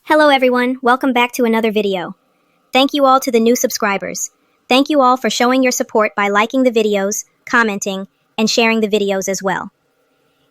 Hello everyone, welcome back to another video. Thank you all to the new subscribers. Thank you all for showing your support by liking the videos, commenting, and sharing the videos as well.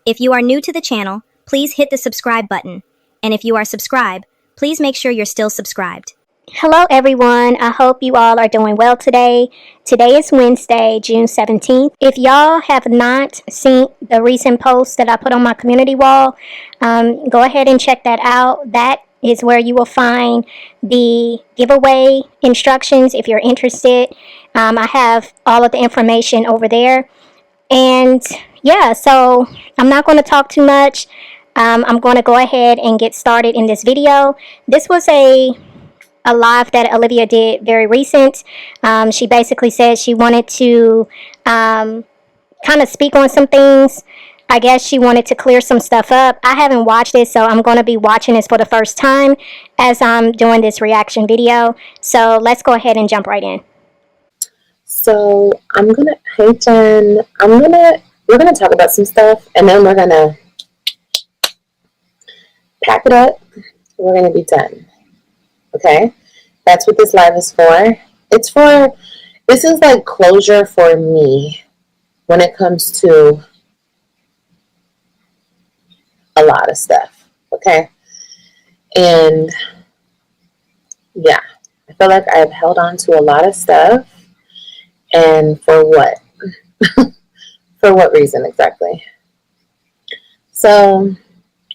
If you are new to the channel, please hit the subscribe button. And if you are subscribed, please make sure you're still subscribed. Hello everyone, I hope you all are doing well today. Today is Wednesday, June 17th. If y'all have not seen the recent post that I put on my community wall, go ahead and check that out. That is where you will find the giveaway instructions if you're interested. I have all of the information over there. And yeah, so I'm not going to talk too much. I'm going to go ahead and get started in this video. This was a live that Olivia did very recent. She basically said she wanted to kind of speak on some things. I guess she wanted to clear some stuff up. I haven't watched it, so I'm going to be watching this for the first time as I'm doing this reaction video. So let's go ahead and jump right in. So hey Jen, we're gonna talk about some stuff, and then we're gonna pack it up. We're gonna be done. Okay, that's what this live is for. This is like closure for me when it comes to a lot of stuff. Okay, and yeah, I feel like I've held on to a lot of stuff, and for what? For what reason exactly? So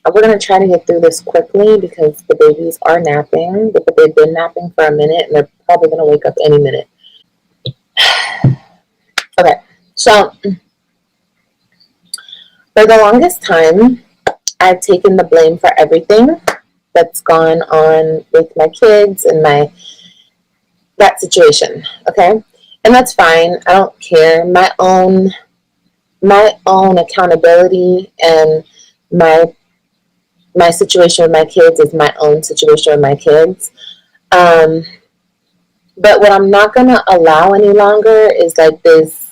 we're going to try to get through this quickly because the babies are napping, but they've been napping for a minute and they're probably going to wake up any minute. Okay, so for the longest time, I've taken the blame for everything that's gone on with my kids and that situation, okay? And that's fine. I don't care. My own accountability and my situation with my kids is my own situation with my kids. But what I'm not going to allow any longer is like this,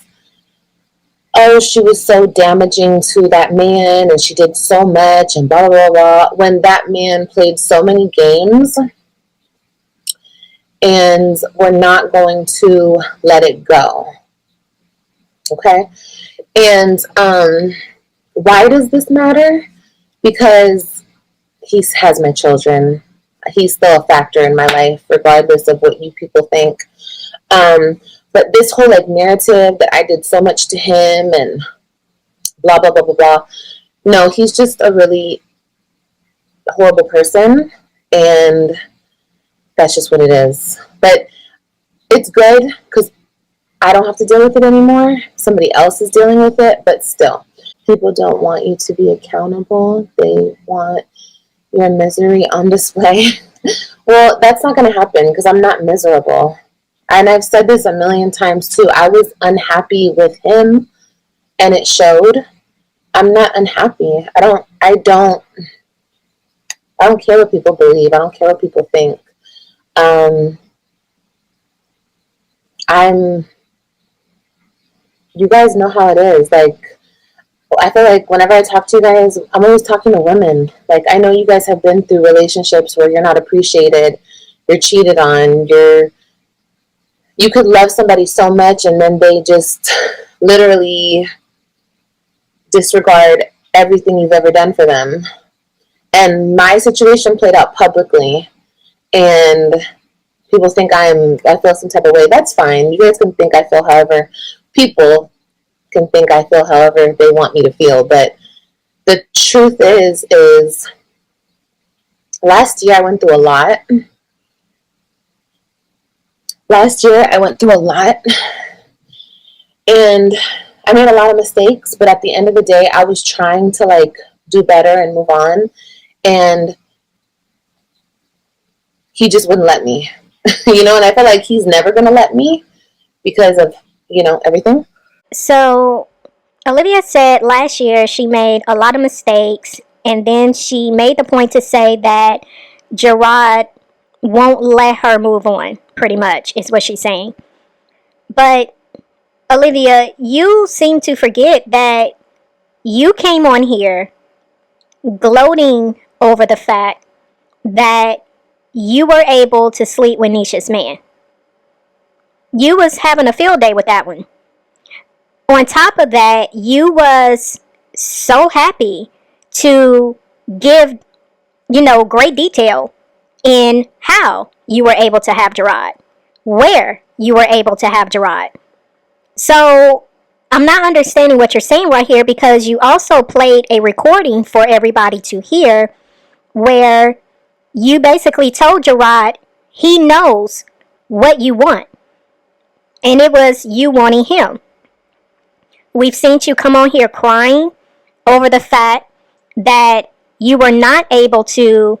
oh, she was so damaging to that man and she did so much and blah, blah, blah, when that man played so many games, and we're not going to let it go. Okay? And why does this matter? Because he has my children. He's still a factor in my life, regardless of what you people think. But this whole like narrative that I did so much to him and blah, blah, blah, blah, blah. No, he's just a really horrible person, and that's just what it is. But it's good because I don't have to deal with it anymore. Somebody else is dealing with it, but still. People don't want you to be accountable. They want your misery on display. Well, that's not going to happen because I'm not miserable. And I've said this a million times too. I was unhappy with him and it showed. I'm not unhappy. I don't care what people believe. I don't care what people think. You guys know how it is. Like, I feel like whenever I talk to you guys, I'm always talking to women. Like, I know you guys have been through relationships where you're not appreciated, you're cheated on, you could love somebody so much and then they just literally disregard everything you've ever done for them. And my situation played out publicly, and people think I feel some type of way. That's fine. You guys can think I feel however. People can think I feel however they want me to feel. But the truth is last year I went through a lot. And I made a lot of mistakes, but at the end of the day, I was trying to like do better and move on. And he just wouldn't let me, and I feel like he's never going to let me because of, everything. So Olivia said last year she made a lot of mistakes, and then she made the point to say that Jerrod won't let her move on, pretty much, is what she's saying. But Olivia, you seem to forget that you came on here gloating over the fact that you were able to sleep with Nisha's man. You was having a field day with that one. On top of that, you was so happy to give, great detail in how you were able to have Jerrod, where you were able to have Jerrod. So I'm not understanding what you're saying right here, because you also played a recording for everybody to hear where you basically told Jerrod he knows what you want, and it was you wanting him. We've seen you come on here crying over the fact that you were not able to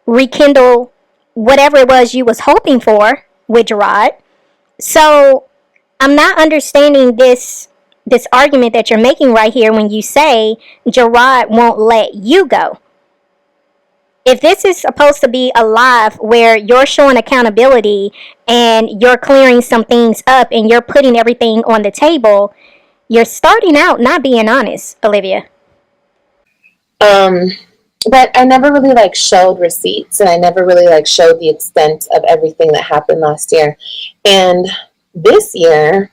rekindle whatever it was you was hoping for with Jerrod. So I'm not understanding this argument that you're making right here when you say Jerrod won't let you go. If this is supposed to be a live where you're showing accountability and you're clearing some things up and you're putting everything on the table, you're starting out not being honest, Olivia. But I never really showed receipts, and I never really showed the extent of everything that happened last year. And this year,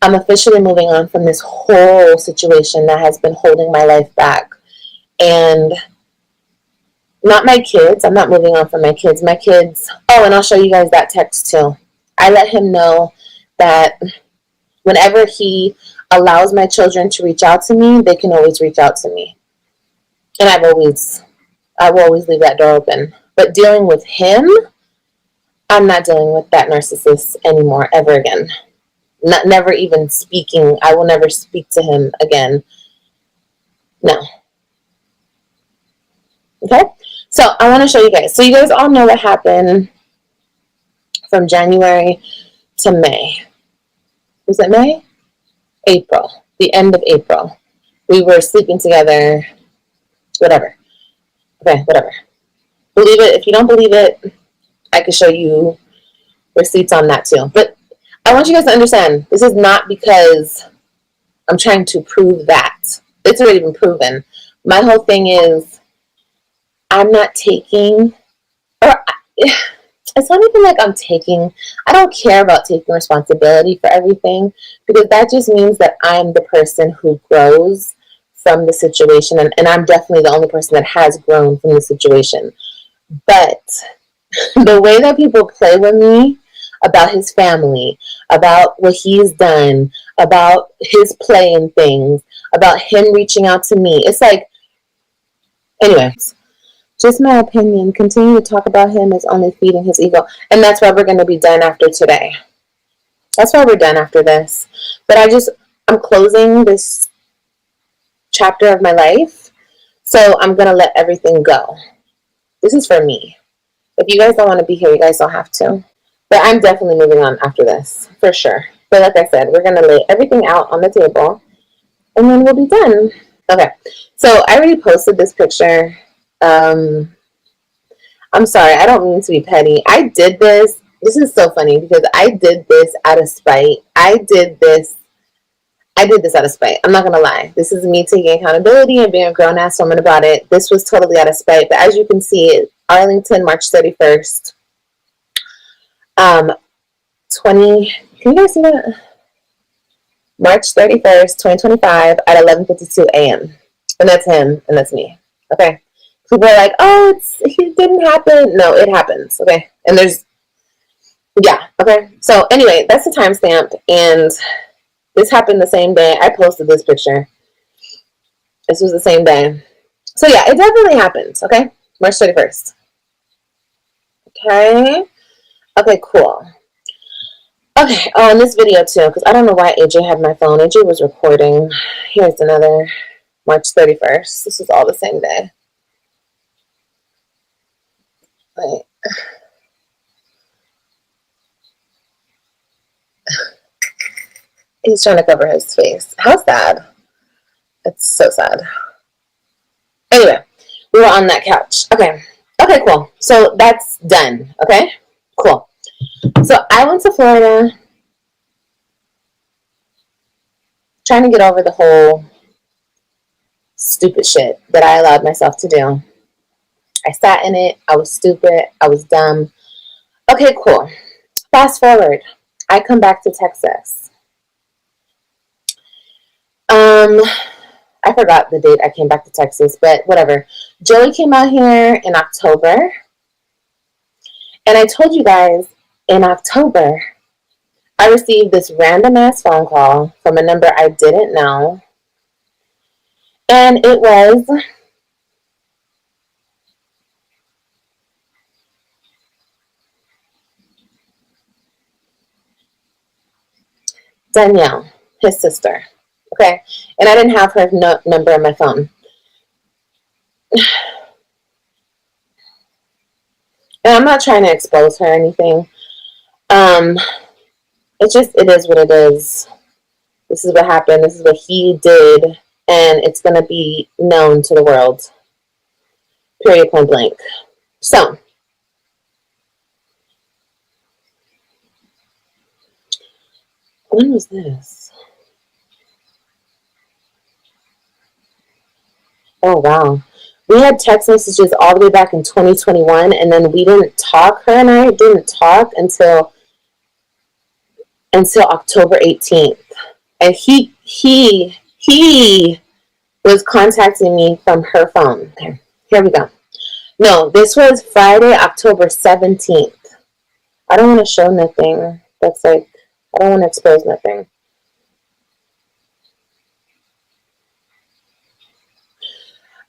I'm officially moving on from this whole situation that has been holding my life back. And not my kids. I'm not moving on from my kids. My kids, and I'll show you guys that text too. I let him know that whenever he allows my children to reach out to me, they can always reach out to me. And I will always leave that door open. But dealing with him, I'm not dealing with that narcissist anymore, ever again. Never even speaking. I will never speak to him again. No. Okay? So I want to show you guys. So you guys all know what happened from January to May. Was it May? April. The end of April. We were sleeping together. Whatever. Okay, whatever. Believe it. If you don't believe it, I can show you receipts on that too. But I want you guys to understand, this is not because I'm trying to prove that. It's already been proven. My whole thing is, I'm not taking, it's not even like I'm taking, I don't care about taking responsibility for everything, because that just means that I'm the person who grows from the situation, and I'm definitely the only person that has grown from the situation. But the way that people play with me about his family, about what he's done, about his play in things, about him reaching out to me, it's like, anyways, just my opinion. Continue to talk about him is only feeding his ego. And that's why we're going to be done after today. That's why we're done after this. But I'm closing this chapter of my life. So I'm going to let everything go. This is for me. If you guys don't want to be here, you guys don't have to. But I'm definitely moving on after this, for sure. But like I said, we're going to lay everything out on the table, and then we'll be done. Okay. So I already posted this picture. I'm sorry, I don't mean to be petty. I did this. This is so funny because I did this out of spite. I did this out of spite. I'm not going to lie. This is me taking accountability and being a grown-ass woman about it. This was totally out of spite. But as you can see, Arlington, March 31st. Can you guys see that? March 31st, 2025 at 11:52 a.m. And that's him and that's me. Okay. People are like, oh, it didn't happen. No, it happens. Okay. And yeah. Okay. So anyway, that's the timestamp. And this happened the same day I posted this picture. This was the same day. So yeah, it definitely happened. Okay. March 31st. Okay. Okay, cool. Okay. Oh, and this video too, because I don't know why AJ had my phone. AJ was recording. Here's another March 31st. This is all the same day. Wait. He's trying to cover his face. How sad. It's so sad. Anyway, we were on that couch. Okay. Okay, cool. So that's done. Okay? Cool. So I went to Florida trying to get over the whole stupid shit that I allowed myself to do. I sat in it. I was stupid. I was dumb. Okay, cool. Fast forward. I come back to Texas. I forgot the date I came back to Texas, but whatever. Joey came out here in October. And I told you guys, in October, I received this random ass phone call from a number I didn't know. And it was Danielle, his sister. Okay? And I didn't have her number on my phone. And I'm not trying to expose her or anything. It is what it is. This is what happened. This is what he did. And it's going to be known to the world. Period, point blank. So, when was this? Oh, wow. We had text messages all the way back in 2021, and then we didn't talk. Her and I didn't talk until October 18th. And he was contacting me from her phone. Okay, here we go. No, this was Friday, October 17th. I don't want to show nothing. I don't want to expose nothing.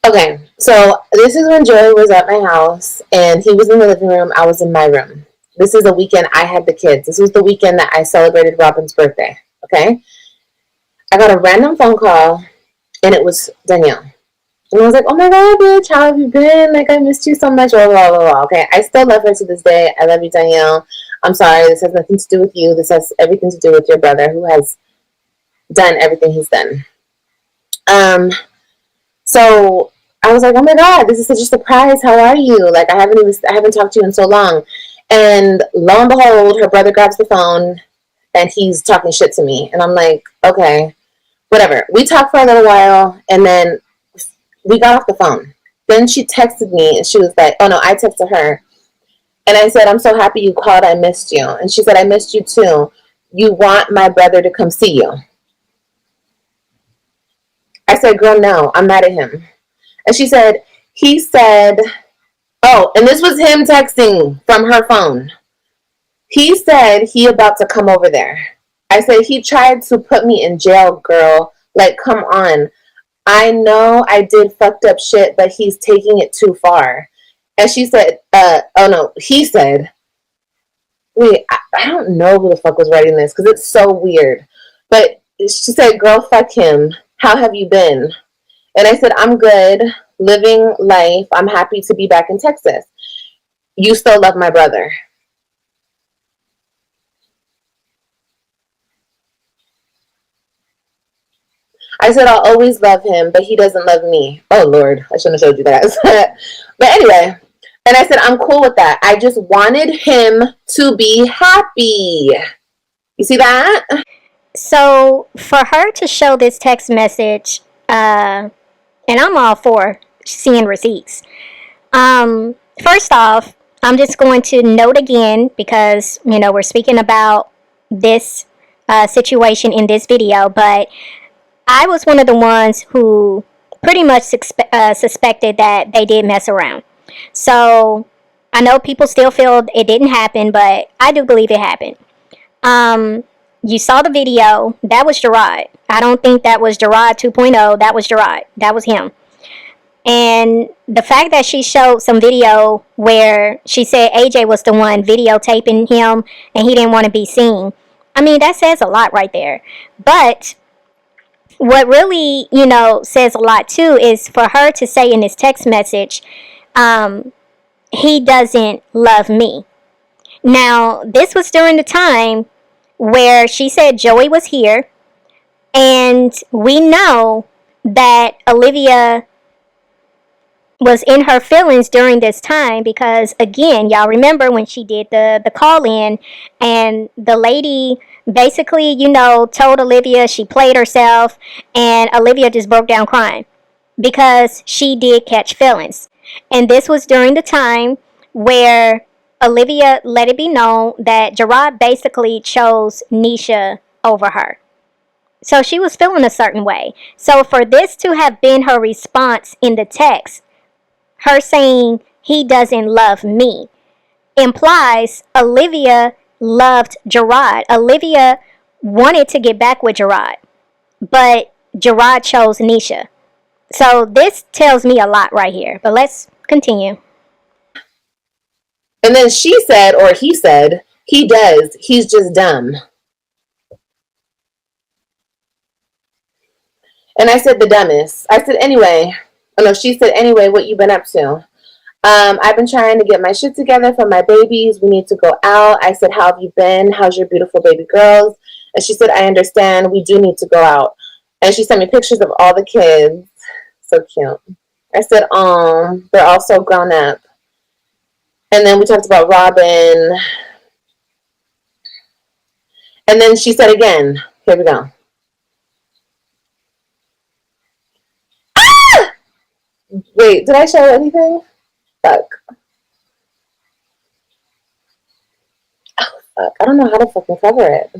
Okay, so this is when Jerrod was at my house, and he was in the living room. I was in my room. This is the weekend I had the kids. This was the weekend that I celebrated Robyn's birthday, okay? I got a random phone call, and it was Danielle. And I was like, oh my God, bitch, how have you been? Like, I missed you so much, blah, blah, blah, blah. Okay, I still love her to this day. I love you, Danielle. I'm sorry, this has nothing to do with you. This has everything to do with your brother who has done everything he's done. So I was like, oh my God, this is such a surprise. How are you? Like, I haven't talked to you in so long. And lo and behold, her brother grabs the phone and he's talking shit to me. And I'm like, okay, whatever. We talked for a little while and then we got off the phone. Then she texted me and she was like, oh no, I texted her. And I said, I'm so happy you called. I missed you. And she said, I missed you too. You want my brother to come see you? I said, girl, no, I'm mad at him. And she said, he said, oh, and this was him texting from her phone. He said he about to come over there. I said, he tried to put me in jail, girl. Like, come on. I know I did fucked up shit, but he's taking it too far. And she said, oh no, he said, wait, I don't know who the fuck was writing this because it's so weird. But she said, girl, fuck him. How have you been? And I said, I'm good, living life. I'm happy to be back in Texas. You still love my brother. I said, I'll always love him, but he doesn't love me. Oh, Lord, I shouldn't have showed you that. But anyway, and I said, I'm cool with that. I just wanted him to be happy. You see that? So for her to show this text message, and I'm all for seeing receipts. First off, I'm just going to note again, because, we're speaking about this situation in this video, but I was one of the ones who pretty much suspected that they did mess around. So I know people still feel it didn't happen, but I do believe it happened. You saw the video. That was Jerrod. I don't think that was Jerrod 2.0. That was Jerrod. That was him. And the fact that she showed some video where she said AJ was the one videotaping him and he didn't want to be seen. I mean, that says a lot right there. But what really, says a lot too is for her to say in this text message, he doesn't love me. Now, this was during the time where she said Joey was here, and we know that Olivia was in her feelings during this time because, again, y'all remember when she did the call-in and the lady basically, told Olivia she played herself, and Olivia just broke down crying because she did catch feelings. And this was during the time where Olivia let it be known that Jerrod basically chose Neshia over her. So she was feeling a certain way. So for this to have been her response in the text, her saying, he doesn't love me, implies Olivia loved Jerrod. Olivia wanted to get back with Jerrod, but Jerrod chose Neshia. So this tells me a lot right here. But let's continue. And then she said, or he said, he does. He's just dumb. And I said, the dumbest. I said, anyway. Oh, no, she said, anyway, what you been up to? I've been trying to get my shit together for my babies. We need to go out. I said, how have you been? How's your beautiful baby girls? And she said, I understand. We do need to go out. And she sent me pictures of all the kids. So cute. I said, they're all so grown up. And then we talked about Robyn. And then she said again, here we go. Ah! Wait, did I show anything? Fuck. Oh, fuck. I don't know how to fucking cover it.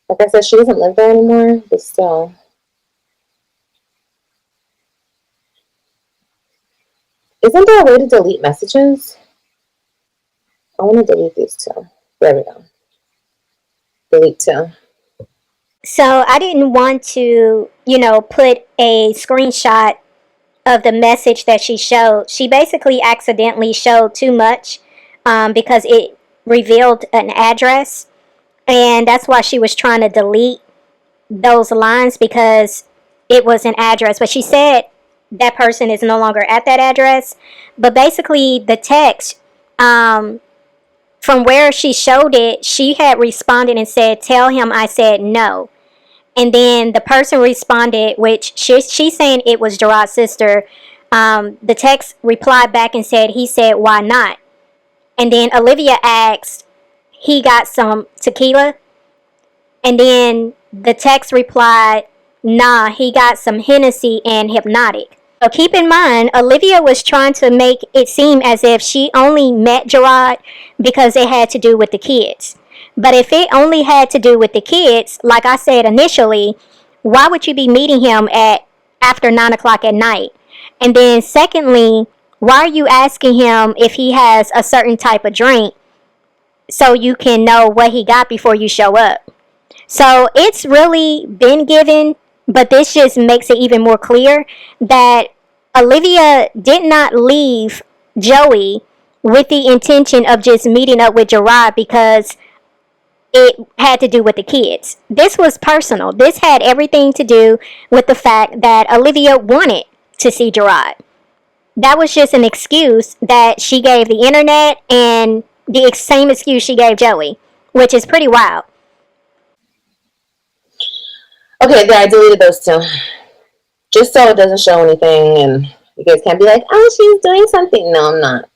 Like I said, she doesn't live there anymore, but still. Isn't there a way to delete messages? I want to delete these two. There we go. Delete two. So I didn't want to, put a screenshot of the message that she showed. She basically accidentally showed too much because it revealed an address. And that's why she was trying to delete those lines, because it was an address. But she said that person is no longer at that address. But basically the text, from where she showed it, she had responded and said, tell him I said no. And then the person responded, which she's saying it was Jerrod's sister. The text replied back and said, he said, why not? And then Olivia asked, he got some tequila? And then the text replied, nah, he got some Hennessy and Hypnotic. So keep in mind, Olivia was trying to make it seem as if she only met Jerrod because it had to do with the kids. But if it only had to do with the kids, like I said initially, why would you be meeting him at after 9 o'clock at night? And then secondly, why are you asking him if he has a certain type of drink so you can know what he got before you show up? So it's really been given, but this just makes it even more clear that Olivia did not leave Joey with the intention of just meeting up with Jerrod because it had to do with the kids. This was personal. This had everything to do with the fact that Olivia wanted to see Jerrod. That was just an excuse that she gave the internet, and the same excuse she gave Joey, which is pretty wild. Okay, there, I deleted those two. Just so it doesn't show anything and you guys can't be like, oh, she's doing something. No, I'm not.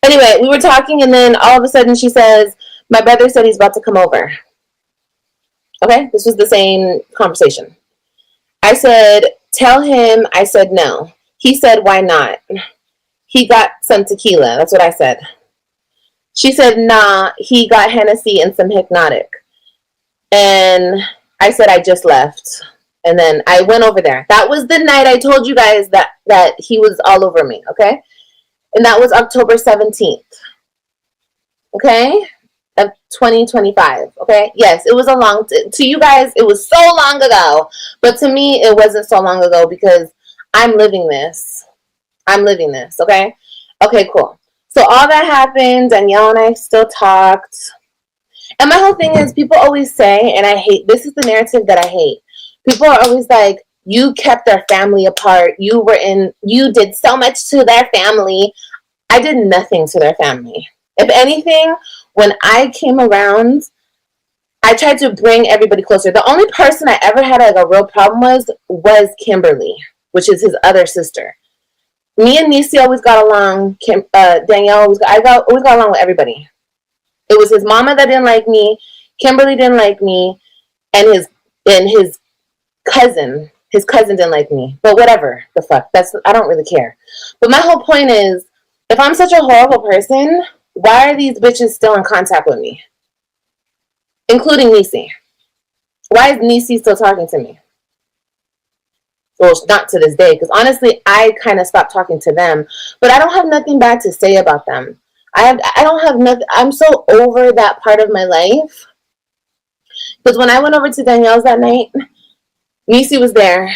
Anyway, we were talking and then all of a sudden she says, my brother said he's about to come over. Okay, this was the same conversation. I said, tell him I said no. He said, why not? He got some tequila. That's what I said. She said, nah, he got Hennessy and some Hypnotic. And I said, I just left. And then I went over there. That was the night I told you guys that he was all over me, okay? And that was October 17th, okay, of 2025, okay? Yes, it was a long, to you guys, it was so long ago. But to me, it wasn't so long ago because I'm living this. I'm living this, okay? Okay, cool. So all that happened, Danielle and I still talked. And my whole thing is, people always say, and I hate, this is the narrative that I hate. People are always like, you kept their family apart. You did so much to their family. I did nothing to their family. If anything, when I came around, I tried to bring everybody closer. The only person I ever had like a real problem was Kimberly, which is his other sister. Me and Neshia always got along. Danielle always got along with everybody. It was his mama that didn't like me. Kimberly didn't like me, and his cousin, his cousin didn't like me. But whatever the fuck. I don't really care. But my whole point is, if I'm such a horrible person, why are these bitches still in contact with me? Including Niecy. Why is Niecy still talking to me? Well, not to this day, because honestly, I kind of stopped talking to them. But I don't have nothing bad to say about them. I don't have nothing. I'm so over that part of my life. Because when I went over to Danielle's that night, Niecy was there.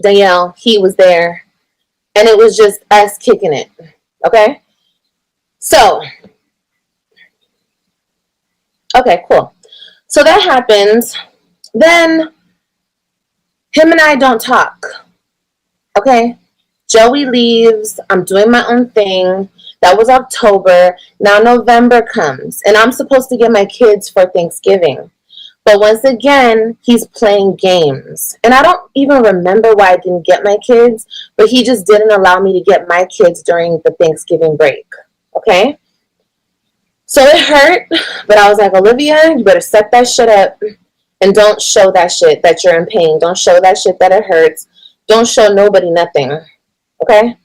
Danielle, he was there. And it was just us kicking it. Okay? So, okay, cool. So that happens. Then, him and I don't talk. Okay? Joey leaves. I'm doing my own thing. That was October. Now November comes. And I'm supposed to get my kids for Thanksgiving. But once again, he's playing games. And I don't even remember why I didn't get my kids. But he just didn't allow me to get my kids during the Thanksgiving break. Okay? So it hurt. But I was like, Olivia, you better set that shit up. And don't show that shit that you're in pain. Don't show that shit that it hurts. Don't show nobody nothing. Okay?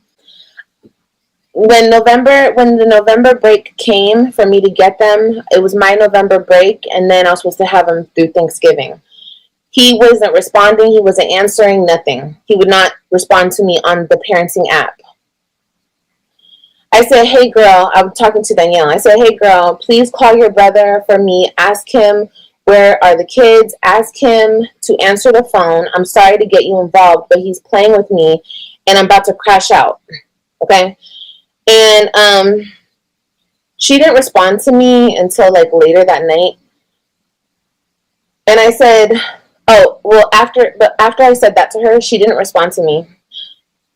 When the November break came for me to get them, it was my November break, and then I was supposed to have them through Thanksgiving. He wasn't responding. He wasn't answering, nothing. He would not respond to me on the parenting app. I said, hey, girl, I'm talking to Danielle. I said, hey, girl, please call your brother for me. Ask him, where are the kids? Ask him to answer the phone. I'm sorry to get you involved, but he's playing with me, and I'm about to crash out. Okay? And she didn't respond to me until like later that night. And I said, oh, well, after I said that to her, she didn't respond to me.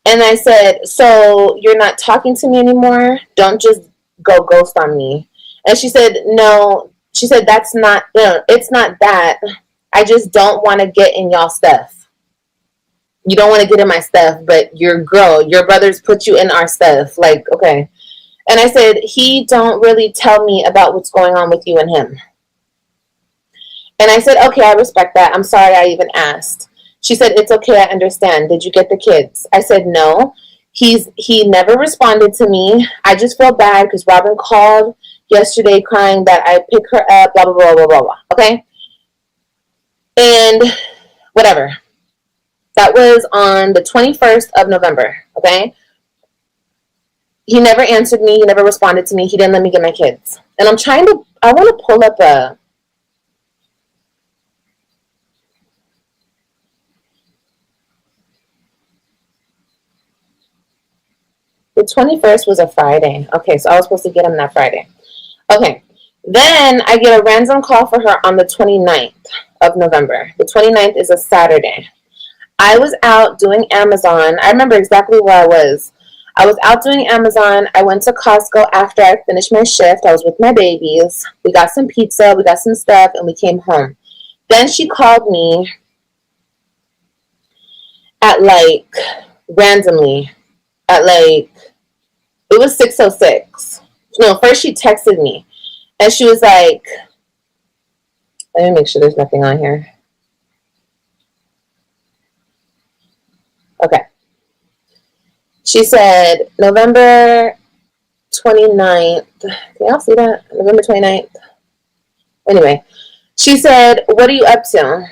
And I said, so you're not talking to me anymore? Don't just go ghost on me. And she said, no. She said, it's not that. I just don't want to get in y'all stuff. You don't want to get in my stuff, but your brothers put you in our stuff. Like, okay. And I said, he don't really tell me about what's going on with you and him. And I said, okay, I respect that. I'm sorry I even asked. She said, it's okay, I understand. Did you get the kids? I said, no. He never responded to me. I just felt bad because Robyn called yesterday crying that I pick her up, blah, blah, blah, blah, blah, blah. Okay? And whatever. That was on the 21st of November. Okay? He never answered me. He never responded to me. He didn't let me get my kids. And I want to pull up the 21st was a Friday. Okay, so I was supposed to get him that Friday. Okay, then I get a random call for her on the 29th of November. The 29th is a Saturday. I was out doing Amazon. I remember exactly where I was. I was out doing Amazon. I went to Costco after I finished my shift. I was with my babies. We got some pizza. We got some stuff, and we came home. Then she called me at randomly at it was 6:06. No, first she texted me, and she was like, let me make sure there's nothing on here. Okay. She said, November 29th. Can y'all see that? November 29th. Anyway, she said, what are you up to?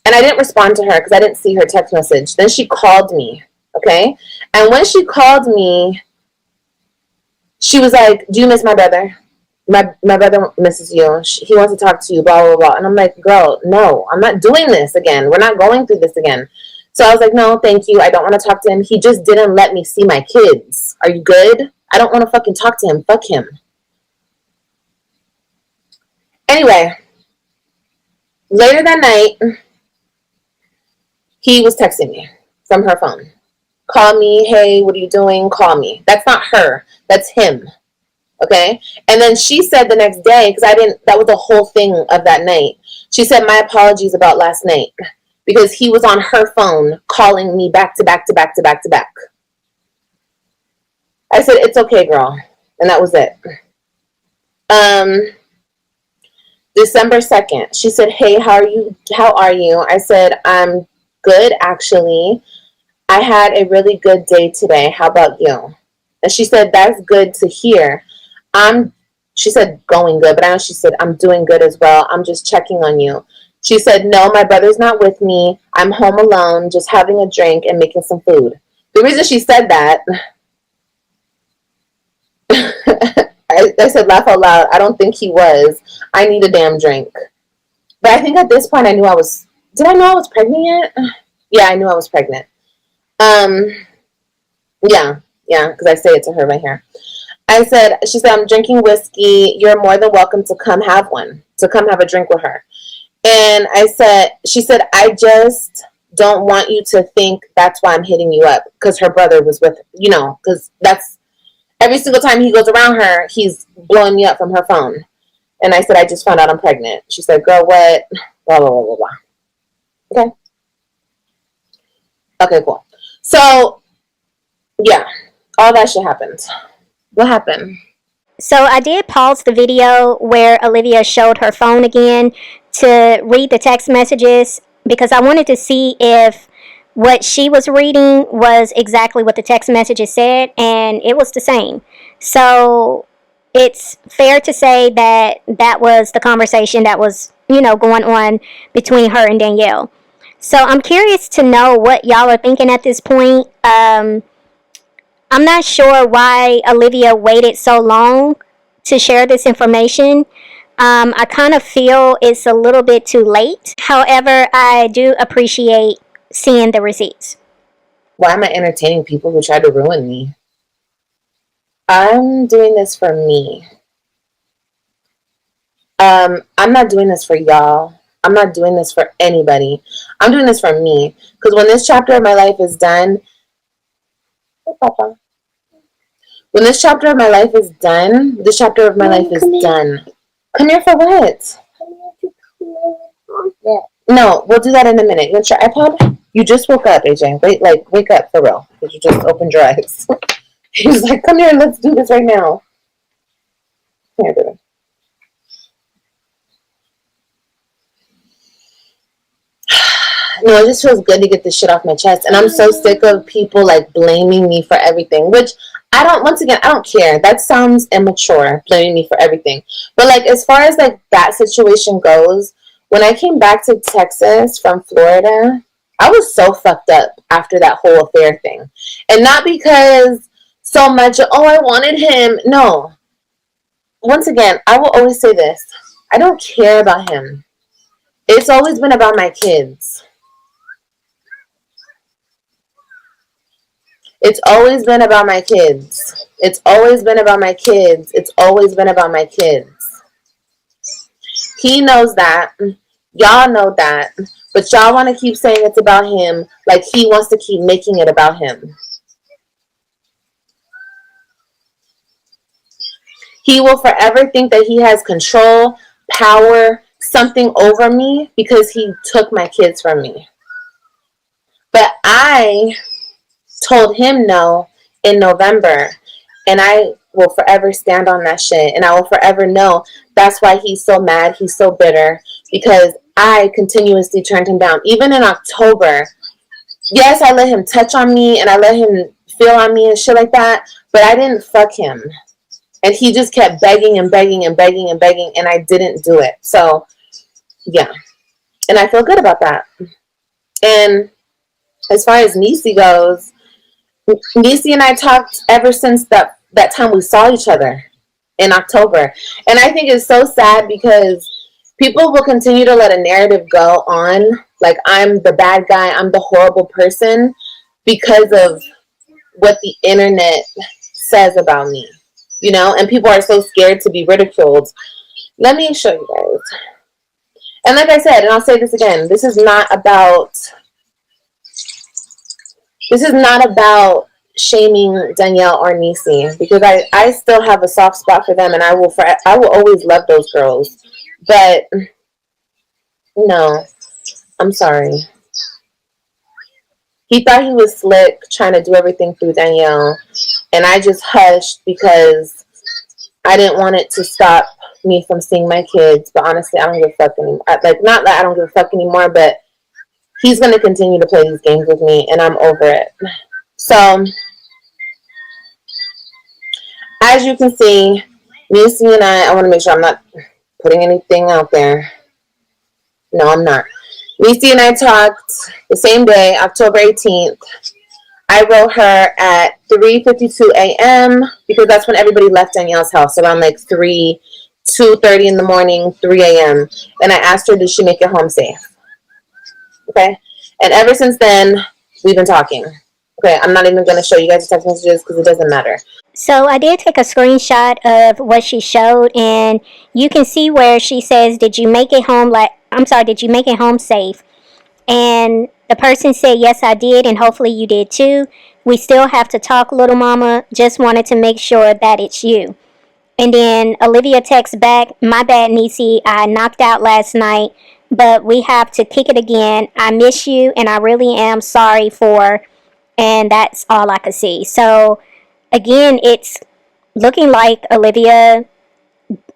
And I didn't respond to her because I didn't see her text message. Then she called me, okay? And when she called me, she was like, do you miss my brother? My brother misses you. He wants to talk to you, blah, blah, blah. And I'm like, girl, no, I'm not doing this again. We're not going through this again. So I was like, no, thank you. I don't want to talk to him. He just didn't let me see my kids. Are you good? I don't want to fucking talk to him. Fuck him. Anyway, later that night, he was texting me from her phone. Call me. Hey, what are you doing? Call me. That's not her. That's him. Okay? And then she said the next day, because that was the whole thing of that night. She said, my apologies about last night. Because he was on her phone calling me back to back to back to back to back. I said, it's okay, girl. And that was it. December 2nd, she said, hey, how are you? I said, I'm good, actually. I had a really good day today. How about you? And she said, that's good to hear. She said, going good, but I know she said, I'm doing good as well. I'm just checking on you. She said, no, my brother's not with me. I'm home alone, just having a drink and making some food. The reason she said that, I said, laugh out loud. I don't think he was. I need a damn drink. But I think at this point I knew did I know I was pregnant yet? Yeah, I knew I was pregnant. Yeah, because I say it to her right here. She said, I'm drinking whiskey. You're more than welcome to come have one, to come have a drink with her. And she said, I just don't want you to think that's why I'm hitting you up, because her brother was with her, because that's every single time he goes around her, he's blowing me up from her phone. And I said, I just found out I'm pregnant. She said, girl, what? Blah, blah, blah, blah, blah. Okay. Okay, cool. So, yeah, all that shit happened. What happened? So I did pause the video where Olivia showed her phone again to read the text messages, because I wanted to see if what she was reading was exactly what the text messages said, and it was the same. So it's fair to say that that was the conversation that was, going on between her and Danielle. So I'm curious to know what y'all are thinking at this point. I'm not sure why Olivia waited so long to share this information. I kind of feel it's a little bit too late. However, I do appreciate seeing the receipts. Why am I entertaining people who try to ruin me? I'm doing this for me. I'm not doing this for y'all. I'm not doing this for anybody. I'm doing this for me. Because when this chapter of my life is done, hey, Papa. When this chapter of my life is done, Come here for what? No, we'll do that in a minute. You want your iPod? You just woke up, AJ. Wake up for real. Because you just opened your eyes. He's like, come here, let's do this right now. Here, baby. No, it just feels good to get this shit off my chest. And I'm so sick of people blaming me for everything, which I don't care. That sounds immature, blaming me for everything. But as far as that situation goes, when I came back to Texas from Florida, I was so fucked up after that whole affair thing. And not because so much, I wanted him. No. Once again, I will always say this. I don't care about him. It's always been about my kids. It's always been about my kids. It's always been about my kids. It's always been about my kids. He knows that. Y'all know that. But y'all want to keep saying it's about him, like he wants to keep making it about him. He will forever think that he has control, power, something over me because he took my kids from me. But I told him no in November, and I will forever stand on that shit, and I will forever know that's why he's so mad, he's so bitter, because I continuously turned him down. Even in October, yes, I let him touch on me and I let him feel on me and shit like that, but I didn't fuck him. And he just kept begging and begging and begging and begging, and I didn't do it. So, yeah. And I feel good about that. And as far as Nisi goes, Nisi and I talked ever since that time we saw each other in October. And I think it's so sad because people will continue to let a narrative go on, like I'm the bad guy, I'm the horrible person, because of what the internet says about me. You know, and people are so scared to be ridiculed. Let me show you guys. And like I said, and I'll say this again, this is not about shaming Danielle or Nisi, because I still have a soft spot for them, and I will always love those girls. But no, I'm sorry. He thought he was slick, trying to do everything through Danielle, and I just hushed because I didn't want it to stop me from seeing my kids. But honestly, I don't give a fuck anymore. Not that I don't give a fuck anymore, but he's going to continue to play these games with me, and I'm over it. So, as you can see, Neshia and I want to make sure I'm not putting anything out there. No, I'm not. Neshia and I talked the same day, October 18th. I wrote her at 3:52 a.m. because that's when everybody left Danielle's house, around like 2:30 in the morning, 3 a.m. And I asked her, did she make it home safe? Okay. And ever since then, we've been talking. Okay. I'm not even going to show you guys the text messages because it doesn't matter. So I did take a screenshot of what she showed, and you can see where she says, did you make it home did you make it home safe? And the person said, yes, I did, and hopefully you did too. We still have to talk, little mama. Just wanted to make sure that it's you. And then Olivia texts back, my bad, Niecy. I knocked out last night, but we have to kick it again. I miss you, and I really am sorry for, and that's all I could see. So, again, it's looking like Olivia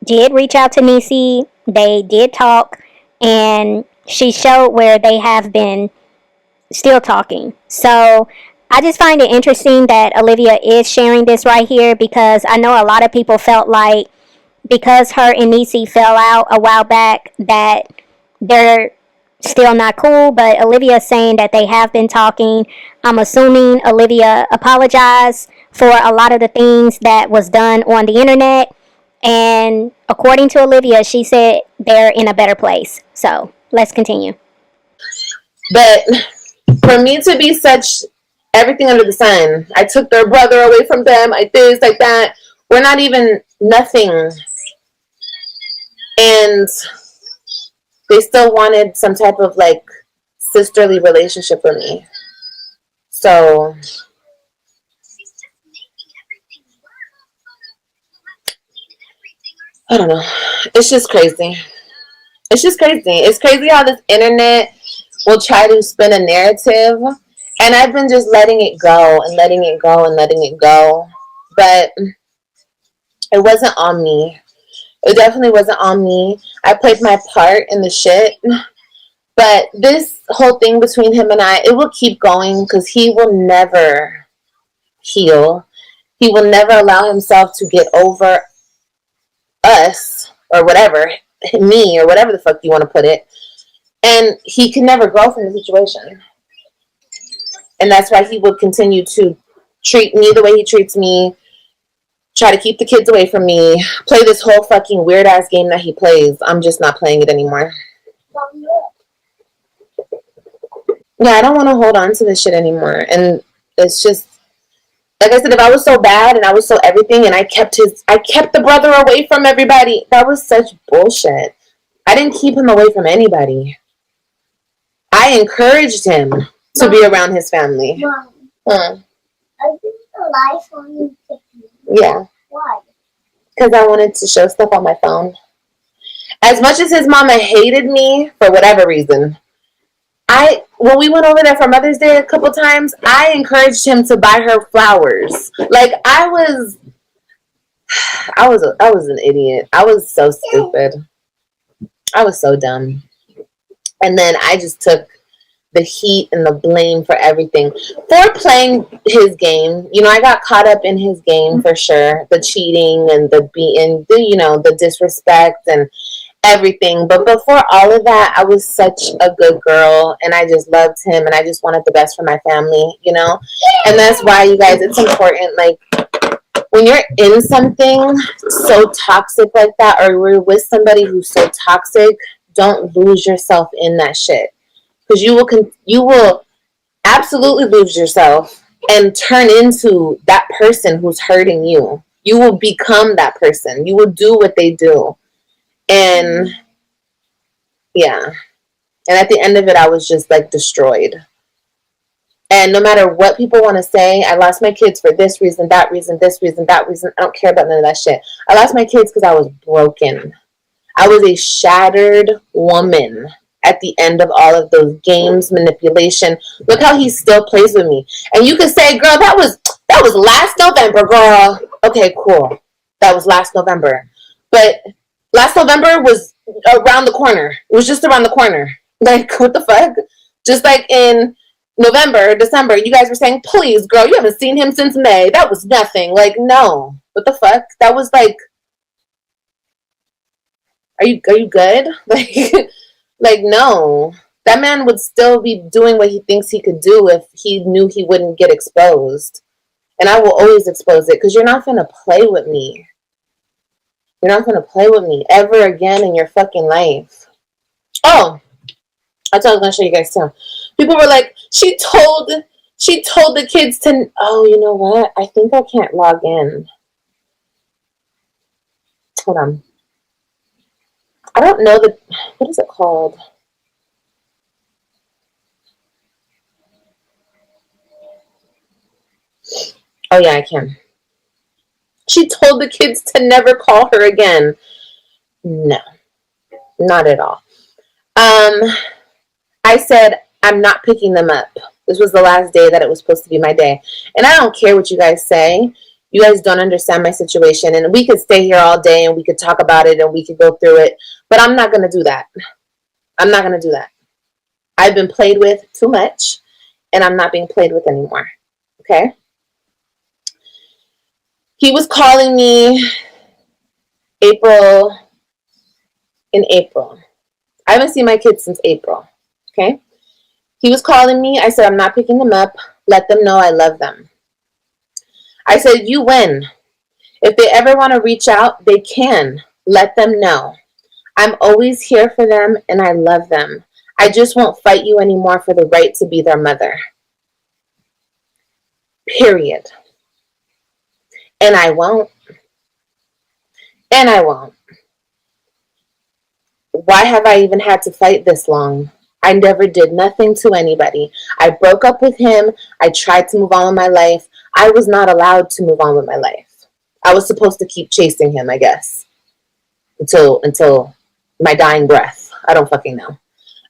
did reach out to Niecy. They did talk, and she showed where they have been still talking. So I just find it interesting that Olivia is sharing this right here, because I know a lot of people felt like because her and Niecy fell out a while back that they're still not cool, but Olivia is saying that they have been talking. I'm assuming Olivia apologized for a lot of the things that was done on the internet, and according to Olivia, she said they're in a better place. So let's continue. But for me to be such everything under the sun, I took their brother away from them, I this, like that. We're not even nothing. And they still wanted some type of like sisterly relationship with me. So I don't know. It's just crazy. It's just crazy. It's crazy how this internet will try to spin a narrative. And I've been just letting it go and letting it go and letting it go. But it wasn't on me. It definitely wasn't on me. I played my part in the shit. But this whole thing between him and I, it will keep going because he will never heal. He will never allow himself to get over us or whatever, me or whatever the fuck you want to put it. And he can never grow from the situation. And that's why he will continue to treat me the way he treats me, try to keep the kids away from me, play this whole fucking weird ass game that he plays. I'm just not playing it anymore. Yeah, I don't want to hold on to this shit anymore. And it's just, like I said, if I was so bad and I was so everything and I kept the brother away from everybody, that was such bullshit. I didn't keep him away from anybody. I encouraged him to be around his family. Mom, Huh. I did the live on you. Yeah. Why? Because I wanted to show stuff on my phone. As much as his mama hated me for whatever reason, when we went over there for Mother's Day a couple times, I encouraged him to buy her flowers. Like I was an idiot. I was so stupid. I was so dumb. And then I just took the heat and the blame for everything. For playing his game. You know, I got caught up in his game for sure. The cheating and the beating, the disrespect and everything. But before all of that, I was such a good girl and I just loved him and I just wanted the best for my family, And that's why, you guys, it's important, like, when you're in something so toxic like that, or you're with somebody who's so toxic, don't lose yourself in that shit. Because you will absolutely lose yourself and turn into that person who's hurting you. You will become that person. You will do what they do. And yeah. And at the end of it, I was just like destroyed. And no matter what people want to say, I lost my kids for this reason, that reason, this reason, that reason. I don't care about none of that shit. I lost my kids because I was broken. I was a shattered woman at the end of all of those games, manipulation. Look how he still plays with me. And you could say, girl, that was last November, girl. Okay, cool. That was last November. But last November was around the corner. It was just around the corner. Like, what the fuck? Just like in November, December, you guys were saying, please, girl, you haven't seen him since May. That was nothing. Like, no. What the fuck? That was like, are you good? Like, no. That man would still be doing what he thinks he could do if he knew he wouldn't get exposed. And I will always expose it because you're not going to play with me. You're not going to play with me ever again in your fucking life. Oh, that's what I was going to show you guys too. People were like, she told the kids to, oh, you know what? I think I can't log in. Hold on. I don't know what is it called? Oh yeah, I can. She told the kids to never call her again. No, not at all. I said, I'm not picking them up. This was the last day that it was supposed to be my day. And I don't care what you guys say. You guys don't understand my situation. And we could stay here all day and we could talk about it and we could go through it. But I'm not going to do that. I'm not going to do that. I've been played with too much. And I'm not being played with anymore. Okay? He was calling me in April. I haven't seen my kids since April. Okay? He was calling me. I said, I'm not picking them up. Let them know I love them. I said, you win. If they ever want to reach out, they can. Let them know. I'm always here for them and I love them. I just won't fight you anymore for the right to be their mother. Period. And I won't. And I won't. Why have I even had to fight this long? I never did nothing to anybody. I broke up with him. I tried to move on with my life. I was not allowed to move on with my life. I was supposed to keep chasing him, I guess. Until my dying breath. I don't fucking know.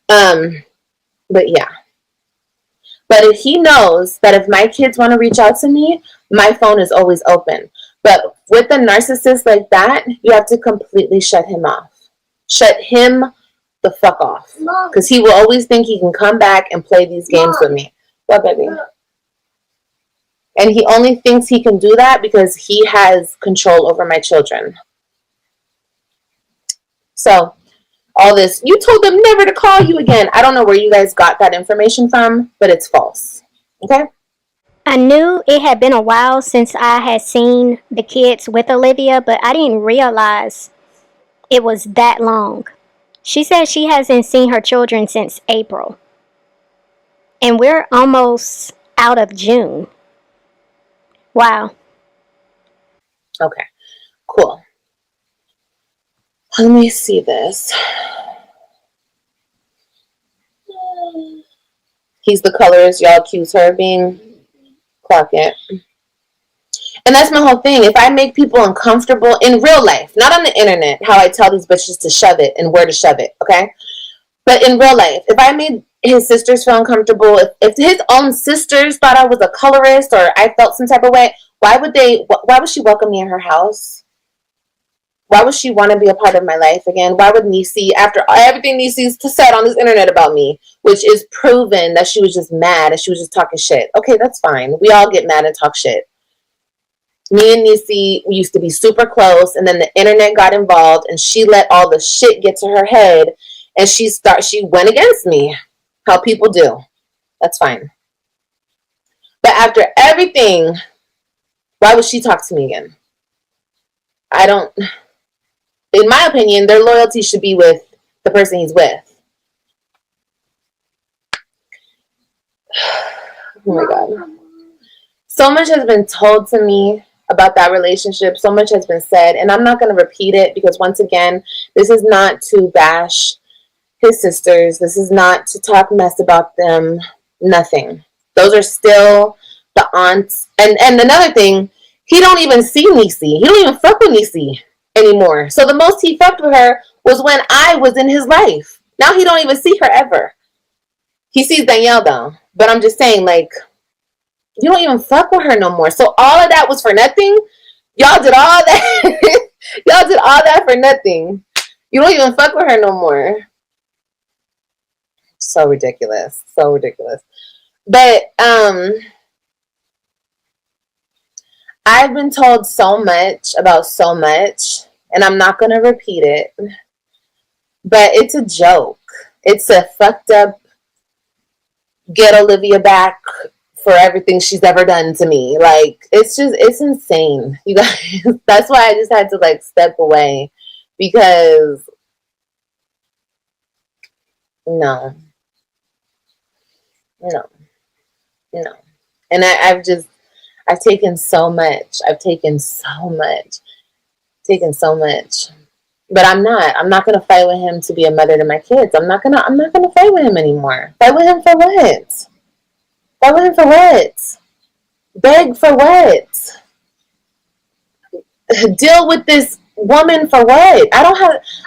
But yeah. But if he knows that if my kids want to reach out to me, my phone is always open. But with a narcissist like that, you have to completely shut him off. Shut him the fuck off. Because he will always think he can come back and play these games with me. What, baby? And he only thinks he can do that because he has control over my children. So, all this, you told them never to call you again. I don't know where you guys got that information from, but it's false. Okay? I knew it had been a while since I had seen the kids with Olivia, but I didn't realize it was that long. She said she hasn't seen her children since April. And we're almost out of June. Wow. Okay. Cool. Let me see this. He's the colorist y'all accuse her of being. Clock it. And that's my whole thing. If I make people uncomfortable in real life, not on the internet, how I tell these bitches to shove it and where to shove it, okay? But in real life, if I made his sisters feel uncomfortable, if his own sisters thought I was a colorist or I felt some type of way, why would she welcome me in her house? Why would she want to be a part of my life again? Why would Neshia, after everything Neshia's said on this internet about me, which is proven that she was just mad and she was just talking shit. Okay, that's fine. We all get mad and talk shit. Me and Neshia, we used to be super close, and then the internet got involved, and she let all the shit get to her head, and she went against me. How people do. That's fine. But after everything, why would she talk to me again? In my opinion, their loyalty should be with the person he's with. Oh my God. So much has been told to me about that relationship. So much has been said, and I'm not going to repeat it because, once again, this is not to bash his sisters. This is not to talk mess about them. Nothing. Those are still the aunts. And another thing, he don't even see Neshia. He don't even fuck with Neshia anymore. So the most he fucked with her was when I was in his life. Now he don't even see her ever. He sees Danielle though. But I'm just saying, like, you don't even fuck with her no more. So all of that was for nothing? Y'all did all that. Y'all did all that for nothing. You don't even fuck with her no more. So ridiculous. So ridiculous. But I've been told so much about so much, and I'm not gonna repeat it, but it's a joke. It's a fucked up get Olivia back for everything she's ever done to me. Like, it's insane. You guys, that's why I just had to like step away, because no, no, no. And I've taken so much. I've taken so much. Taken so much. But I'm not gonna fight with him to be a mother to my kids. I'm not gonna fight with him anymore. Fight with him for what? Fight with him for what? Beg for what? Deal with this woman for what? I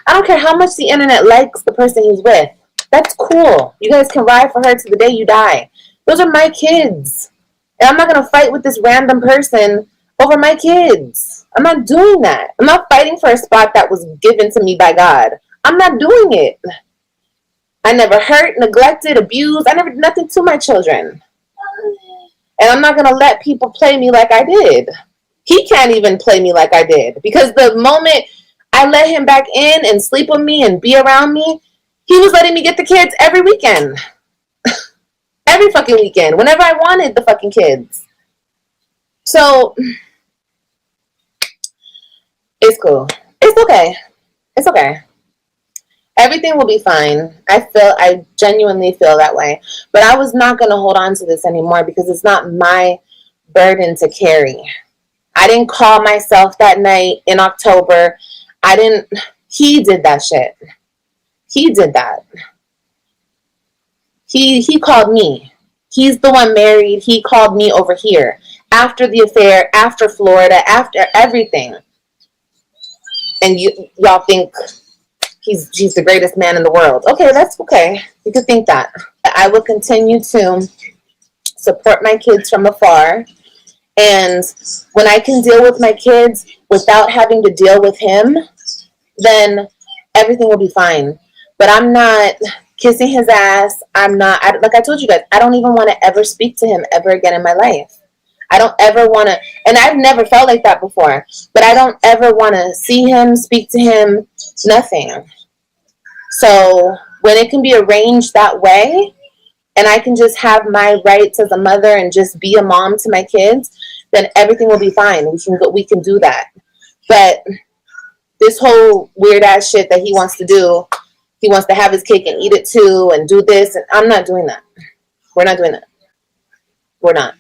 don't care how much the internet likes the person he's with. That's cool. You guys can ride for her to the day you die. Those are my kids. And I'm not gonna fight with this random person over my kids. I'm not doing that. I'm not fighting for a spot that was given to me by God. I'm not doing it. I never hurt, neglected, abused. I never did nothing to my children. And I'm not gonna let people play me like I did. He can't even play me like I did, because the moment I let him back in and sleep with me and be around me, he was letting me get the kids every weekend. Every fucking weekend, whenever I wanted the fucking kids. So, it's cool. It's okay. It's okay. Everything will be fine. I genuinely feel that way. But I was not going to hold on to this anymore, because it's not my burden to carry. I didn't call myself that night in October. He did that shit. He did that. He called me. He's the one married. He called me over here. After the affair, after Florida, after everything. And y'all think he's the greatest man in the world. Okay, that's okay. You could think that. I will continue to support my kids from afar. And when I can deal with my kids without having to deal with him, then everything will be fine. But I'm not kissing his ass. Like I told you guys, I don't even want to ever speak to him ever again in my life. I don't ever want to, and I've never felt like that before, but I don't ever want to see him, speak to him, nothing. So when it can be arranged that way, and I can just have my rights as a mother and just be a mom to my kids, then everything will be fine. We can do that. But this whole weird ass shit that he wants to do, he wants to have his cake and eat it too, and do this, and I'm not doing that. We're not doing that. We're not.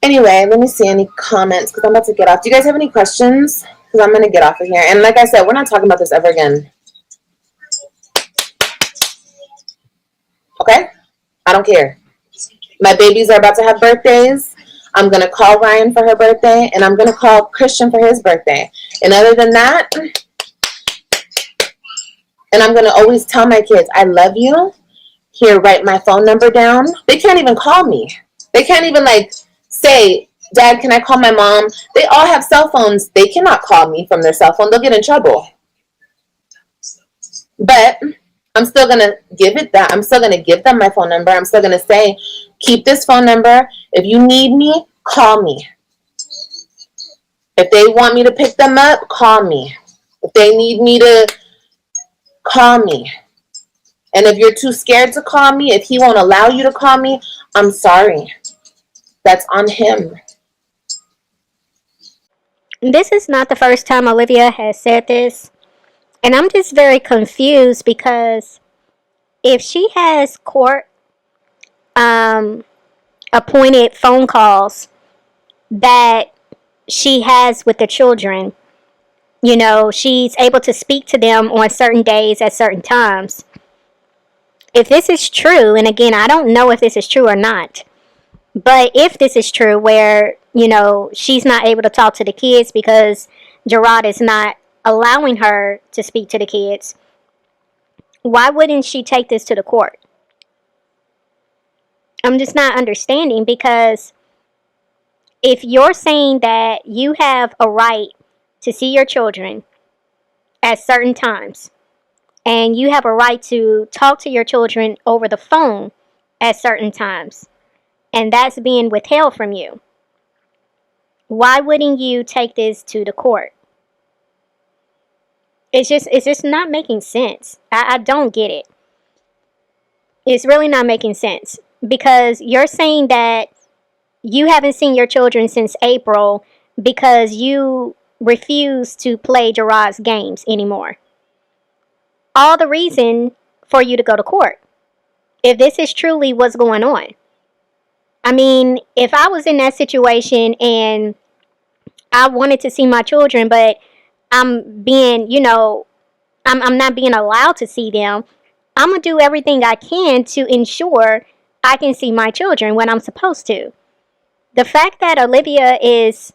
Anyway, let me see any comments, because I'm about to get off. Do you guys have any questions? Because I'm going to get off of here. And like I said, we're not talking about this ever again. Okay? I don't care. My babies are about to have birthdays. I'm going to call Ryan for her birthday, and I'm going to call Christian for his birthday. And other than that, and I'm going to always tell my kids, I love you. Here, write my phone number down. They can't even call me. They can't even, like, say, Dad, can I call my mom? They all have cell phones. They cannot call me from their cell phone. They'll get in trouble. But I'm still going to give it that. I'm still going to give them my phone number. I'm still going to say, keep this phone number. If you need me, call me. If they want me to pick them up, call me. If they need me to, call me. And if you're too scared to call me, if he won't allow you to call me, I'm sorry. That's on him. This is not the first time Olivia has said this. And I'm just very confused, because if she has court appointed phone calls that she has with the children, she's able to speak to them on certain days at certain times. If this is true, and again, I don't know if this is true or not, but if this is true, where, she's not able to talk to the kids because Jerrod is not allowing her to speak to the kids, why wouldn't she take this to the court? I'm just not understanding, because if you're saying that you have a right to see your children at certain times, and you have a right to talk to your children over the phone at certain times, and that's being withheld from you, why wouldn't you take this to the court? It's just not making sense. I don't get it. It's really not making sense, because you're saying that you haven't seen your children since April because you refuse to play Jerrod's games anymore. All the reason for you to go to court, if this is truly what's going on. I mean, if I was in that situation and I wanted to see my children, but I'm being, I'm not being allowed to see them, I'm going to do everything I can to ensure I can see my children when I'm supposed to. The fact that Olivia is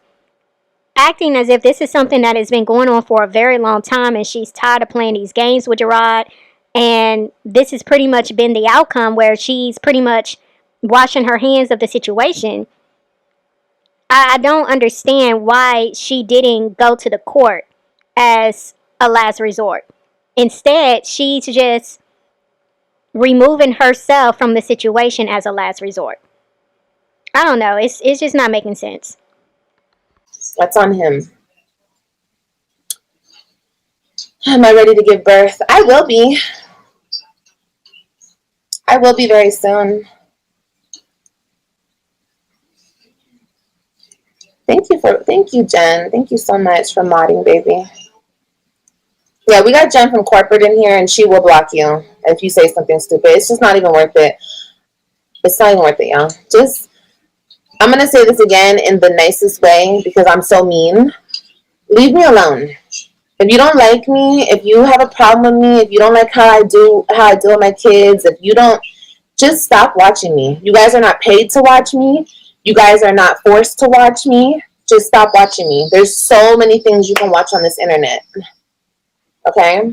acting as if this is something that has been going on for a very long time and she's tired of playing these games with Jerrod, and this has pretty much been the outcome where she's pretty much washing her hands of the situation. I don't understand why she didn't go to the court as a last resort. Instead, she's just removing herself from the situation as a last resort. I don't know. It's just not making sense. That's on him. Am I ready to give birth? I will be. I will be very soon. Thank you, Jen. Thank you so much for modding, baby. Yeah, we got Jen from corporate in here, and she will block you if you say something stupid. It's just not even worth it. It's not even worth it, y'all. I'm going to say this again in the nicest way because I'm so mean. Leave me alone. If you don't like me, if you have a problem with me, if you don't like how I do with my kids, if you don't, just stop watching me. You guys are not paid to watch me. You guys are not forced to watch me. Just stop watching me. There's so many things you can watch on this internet. Okay?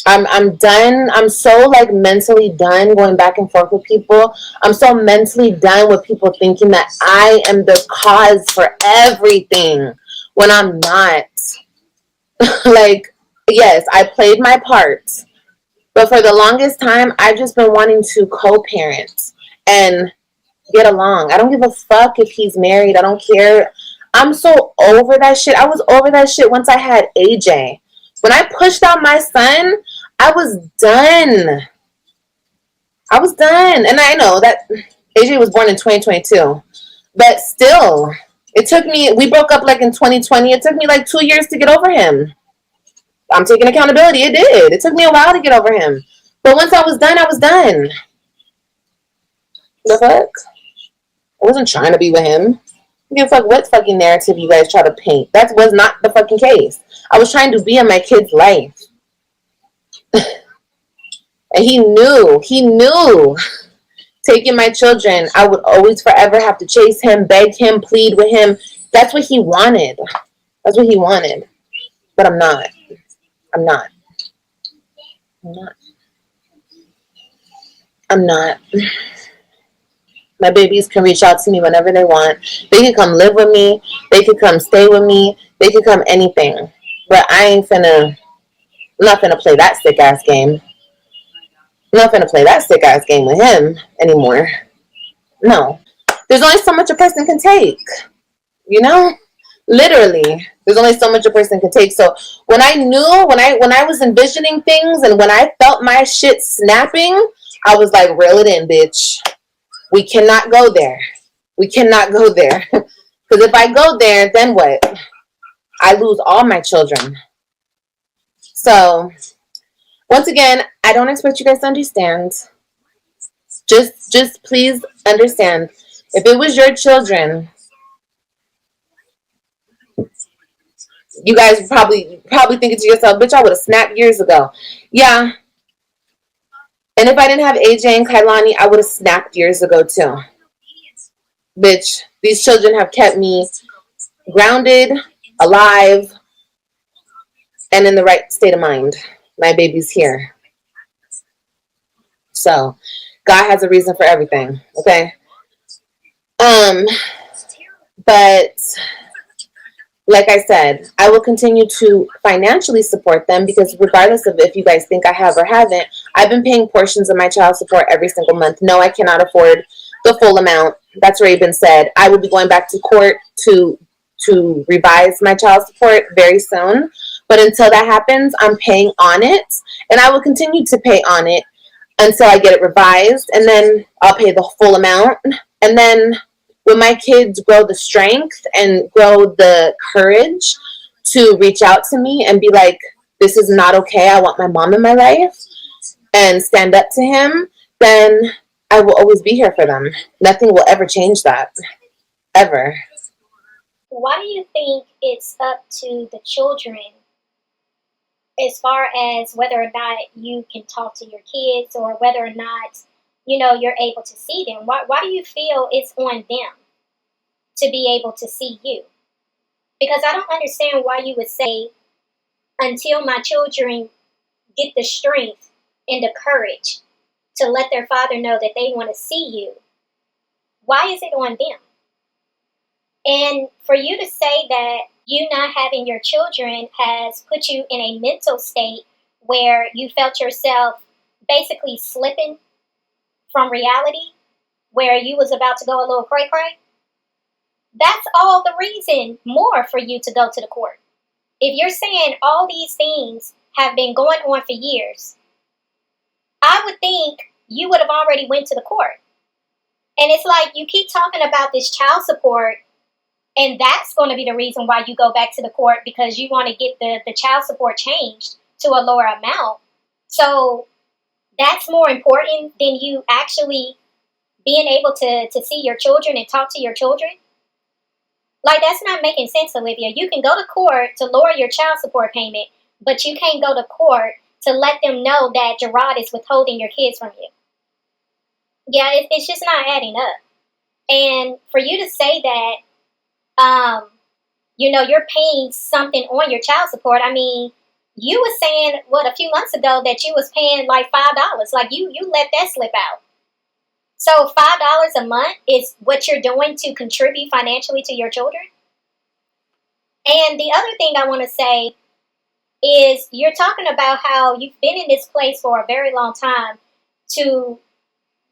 I'm done. I'm so mentally done going back and forth with people. I'm so mentally done with people thinking that I am the cause for everything when I'm not. Yes, I played my part. But for the longest time, I've just been wanting to co-parent and get along. I don't give a fuck if he's married. I don't care. I'm so over that shit. I was over that shit once I had AJ. When I pushed out my son, I was done. I was done. And I know that AJ was born in 2022. But still, we broke up in 2020. It took me 2 years to get over him. I'm taking accountability. It did. It took me a while to get over him. But once I was done, I was done. The fuck? I wasn't trying to be with him. I give a fuck what fucking narrative you guys try to paint. That was not the fucking case. I was trying to be in my kid's life. And he knew taking my children, I would always forever have to chase him, beg him, plead with him. That's what he wanted. But I'm not. My babies can reach out to me whenever they want. They can come live with me. They can come stay with me. They can come anything. But I'm not finna play that sick ass game. I'm not finna play that sick ass game with him anymore. No. There's only so much a person can take. Literally. There's only so much a person can take. So when I was envisioning things and when I felt my shit snapping, I was like, reel it in, bitch. We cannot go there. Because if I go there, then what? I lose all my children. So, once again, I don't expect you guys to understand. Just please understand. If it was your children, you guys probably thinking to yourself, bitch, I would have snapped years ago. Yeah. And if I didn't have AJ and Kailani, I would have snapped years ago too. Bitch, these children have kept me grounded, alive, and in the right state of mind. My baby's here. So, God has a reason for everything, okay? Um, but like I said, I will continue to financially support them because regardless of if you guys think I have or haven't, I've been paying portions of my child support every single month. No, I cannot afford the full amount. That's already been said. I will be going back to court to revise my child support very soon. But until that happens, I'm paying on it, and I will continue to pay on it until I get it revised, and then I'll pay the full amount. And then when my kids grow the strength and grow the courage to reach out to me and be like, this is not okay, I want my mom in my life, and stand up to him, then I will always be here for them. Nothing will ever change that. Ever. Why do you think it's up to the children as far as whether or not you can talk to your kids or whether or not, you're able to see them? Why do you feel it's on them to be able to see you? Because I don't understand why you would say, until my children get the strength and the courage to let their father know that they want to see you. Why is it on them? And for you to say that you not having your children has put you in a mental state where you felt yourself basically slipping from reality, where you was about to go a little cray-cray, that's all the reason more for you to go to the court. If you're saying all these things have been going on for years, I would think you would have already went to the court. And it's like you keep talking about this child support, and that's going to be the reason why you go back to the court, because you want to get the child support changed to a lower amount. So that's more important than you actually being able to see your children and talk to your children. Like, that's not making sense, Olivia. You can go to court to lower your child support payment, but you can't go to court to let them know that Jerrod is withholding your kids from you. Yeah, it's just not adding up. And for you to say that, you're paying something on your child support. I mean, you were saying, a few months ago that you was paying like $5. Like, you let that slip out. So $5 a month is what you're doing to contribute financially to your children? And the other thing I want to say is you're talking about how you've been in this place for a very long time to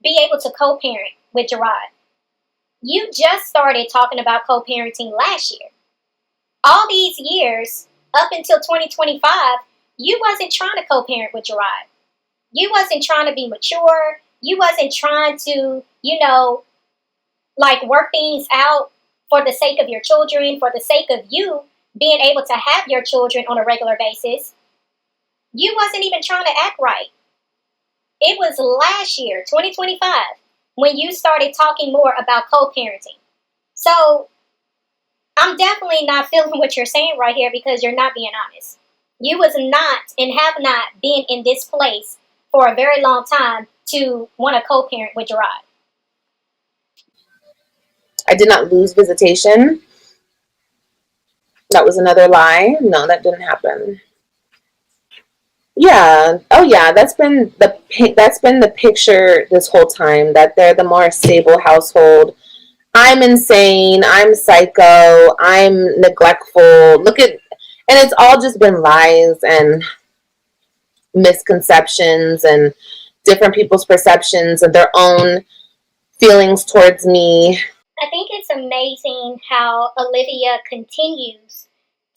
be able to co-parent with Jerrod. You just started talking about co-parenting last year. All these years, up until 2025, you wasn't trying to co-parent with Jerrod. You wasn't trying to be mature. You wasn't trying to, work things out for the sake of your children, for the sake of you being able to have your children on a regular basis. You wasn't even trying to act right. It was last year, 2025, when you started talking more about co-parenting. So I'm definitely not feeling what you're saying right here, because you're not being honest. You was not and have not been in this place for a very long time to want to co-parent with Jerrod. I did not lose visitation. That was another lie. No, that didn't happen. Yeah. Oh, yeah. That's been the picture this whole time, that they're the more stable household. I'm insane. I'm psycho. I'm neglectful. And it's all just been lies and misconceptions and different people's perceptions and their own feelings towards me. I think it's amazing how Olivia continues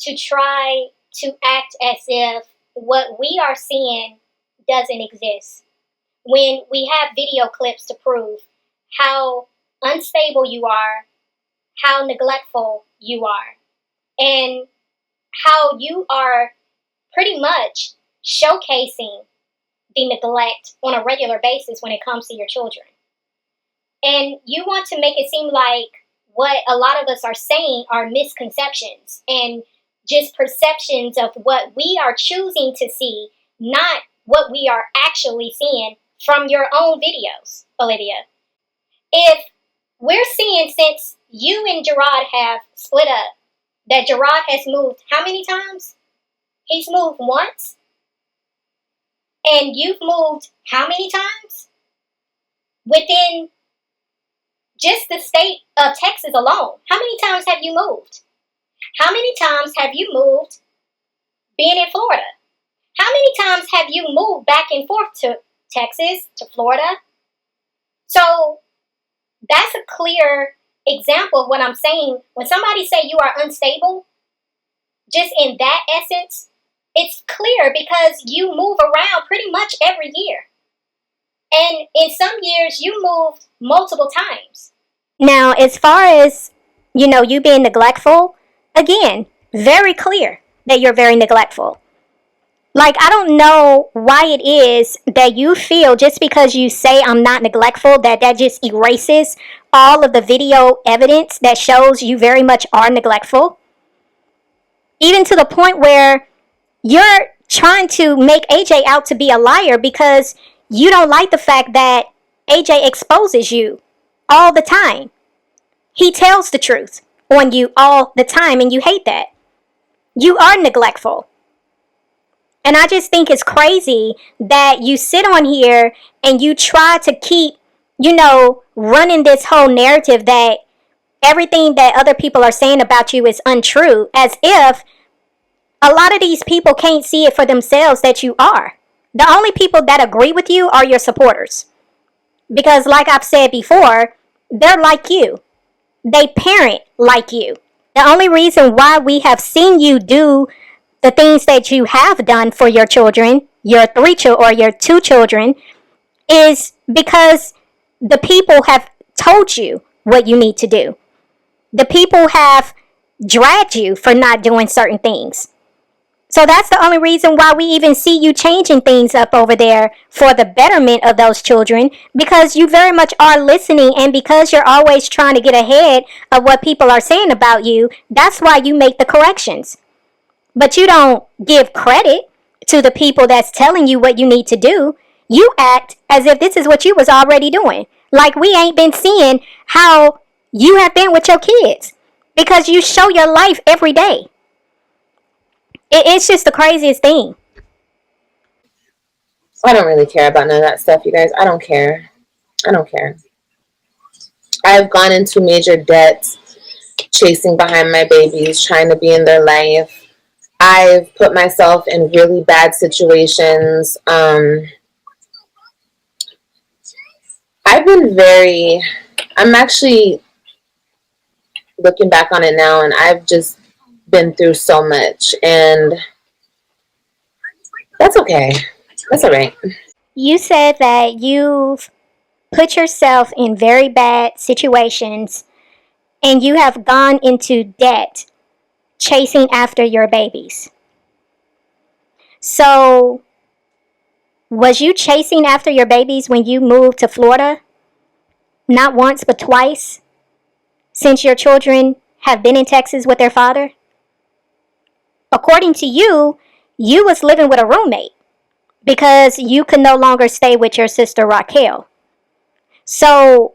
to try to act as if what we are seeing doesn't exist, when we have video clips to prove how unstable you are, how neglectful you are, and how you are pretty much showcasing the neglect on a regular basis when it comes to your children. And you want to make it seem like what a lot of us are saying are misconceptions and just perceptions of what we are choosing to see, not what we are actually seeing from your own videos, Olivia. If we're seeing, since you and Jerrod have split up, that Jerrod has moved how many times? He's moved once. And you've moved how many times? Within just the state of Texas alone. How many times have you moved? How many times have you moved being in Florida? How many times have you moved back and forth to Texas, to Florida? So that's a clear example of what I'm saying. When somebody say you are unstable, just in that essence, it's clear because you move around pretty much every year. And in some years, you moved multiple times. Now, as far as, you being neglectful, again, very clear that you're very neglectful. Like, I don't know why it is that you feel just because you say I'm not neglectful, that just erases all of the video evidence that shows you very much are neglectful. Even to the point where you're trying to make AJ out to be a liar because you don't like the fact that AJ exposes you all the time. He tells the truth on you all the time, and you hate that. You are neglectful. And I just think it's crazy that you sit on here and you try to keep, running this whole narrative that everything that other people are saying about you is untrue, as if a lot of these people can't see it for themselves that you are. The only people that agree with you are your supporters. Because like I've said before, they're like you. They parent like you. The only reason why we have seen you do the things that you have done for your children, your 2 children, is because the people have told you what you need to do. The people have dragged you for not doing certain things. So that's the only reason why we even see you changing things up over there for the betterment of those children, because you very much are listening, and because you're always trying to get ahead of what people are saying about you, that's why you make the corrections. But you don't give credit to the people that's telling you what you need to do. You act as if this is what you was already doing. Like we ain't been seeing how you have been with your kids, because you show your life every day. It's just the craziest thing. I don't really care about none of that stuff, you guys. I don't care. I've gone into major debt chasing behind my babies, trying to be in their life. I've put myself in really bad situations. I'm actually looking back on it now, and I've just been through so much, and that's okay. That's all right. You said that you've put yourself in very bad situations, and you have gone into debt chasing after your babies. So, was you chasing after your babies when you moved to Florida? Not once, but twice? Since your children have been in Texas with their father? According to you, you was living with a roommate because you could no longer stay with your sister Raquel. So,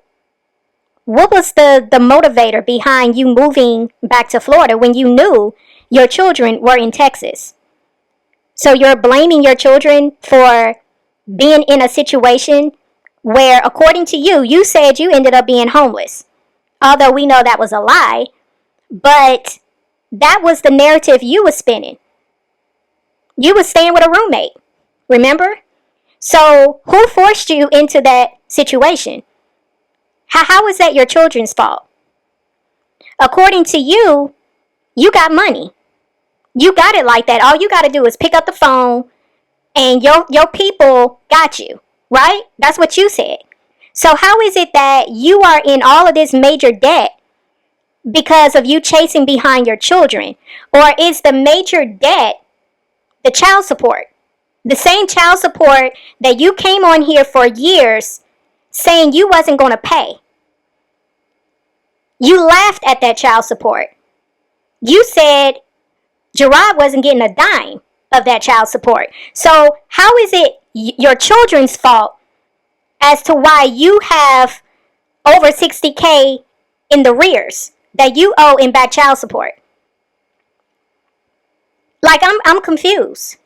what was the motivator behind you moving back to Florida when you knew your children were in Texas? So you're blaming your children for being in a situation where, according to you, you said you ended up being homeless. Although we know that was a lie, but that was the narrative you were spinning. You were staying with a roommate, remember? So who forced you into that situation? How is that your children's fault? According to you, you got money. You got it like that. All you got to do is pick up the phone and your people got you, right? That's what you said. So how is it that you are in all of this major debt because of you chasing behind your children? Or is the major debt the child support? The same child support that you came on here for years saying you wasn't going to pay. You laughed at that child support. You said Jerrod wasn't getting a dime of that child support. So how is it your children's fault as to why you have over $60K in the rears that you owe in back child support? Like, I'm confused.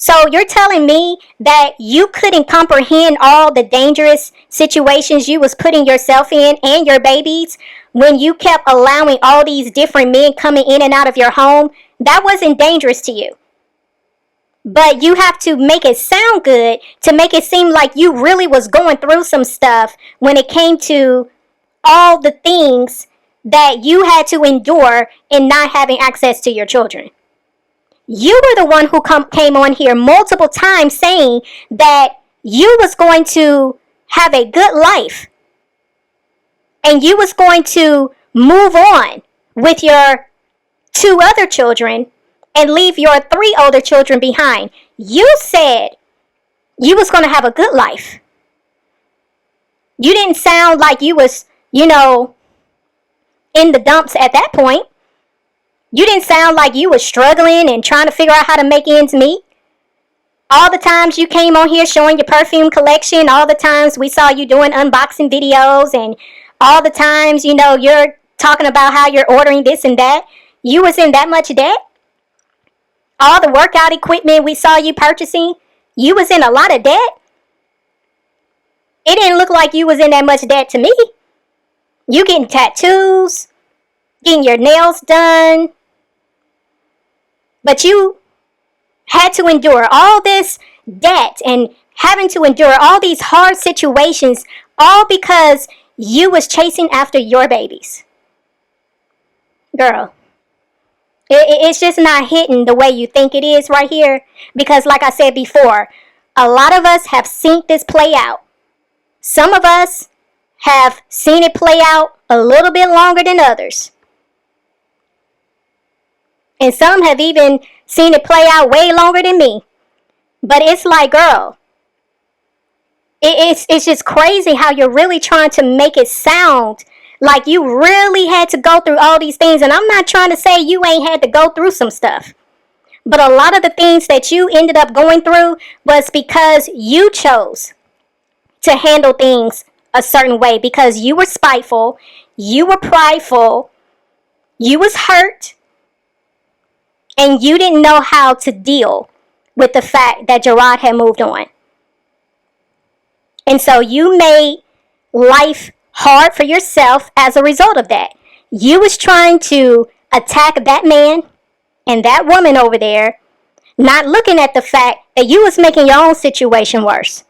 So you're telling me that you couldn't comprehend all the dangerous situations you was putting yourself in and your babies when you kept allowing all these different men coming in and out of your home? That wasn't dangerous to you. But you have to make it sound good to make it seem like you really was going through some stuff when it came to all the things that you had to endure in not having access to your children. You were the one who came on here multiple times saying that you was going to have a good life and you was going to move on with your 2 other children and leave your 3 older children behind. You said you was going to have a good life. You didn't sound like you was, in the dumps at that point. You didn't sound like you was struggling and trying to figure out how to make ends meet. All the times you came on here showing your perfume collection, all the times we saw you doing unboxing videos, and all the times, you're talking about how you're ordering this and that, you was in that much debt. All the workout equipment we saw you purchasing, you was in a lot of debt. It didn't look like you was in that much debt to me. You getting tattoos, getting your nails done, but you had to endure all this debt and having to endure all these hard situations, all because you was chasing after your babies. Girl, it's just not hitting the way you think it is right here. Because like I said before, a lot of us have seen this play out. Some of us have seen it play out a little bit longer than others. And some have even seen it play out way longer than me. But it's like, girl, it's just crazy how you're really trying to make it sound like you really had to go through all these things. And I'm not trying to say you ain't had to go through some stuff. But a lot of the things that you ended up going through was because you chose to handle things a certain way. Because you were spiteful, you were prideful, you was hurt, and you didn't know how to deal with the fact that Jerrod had moved on. And so you made life hard for yourself as a result of that. You was trying to attack that man and that woman over there, not looking at the fact that you was making your own situation worse.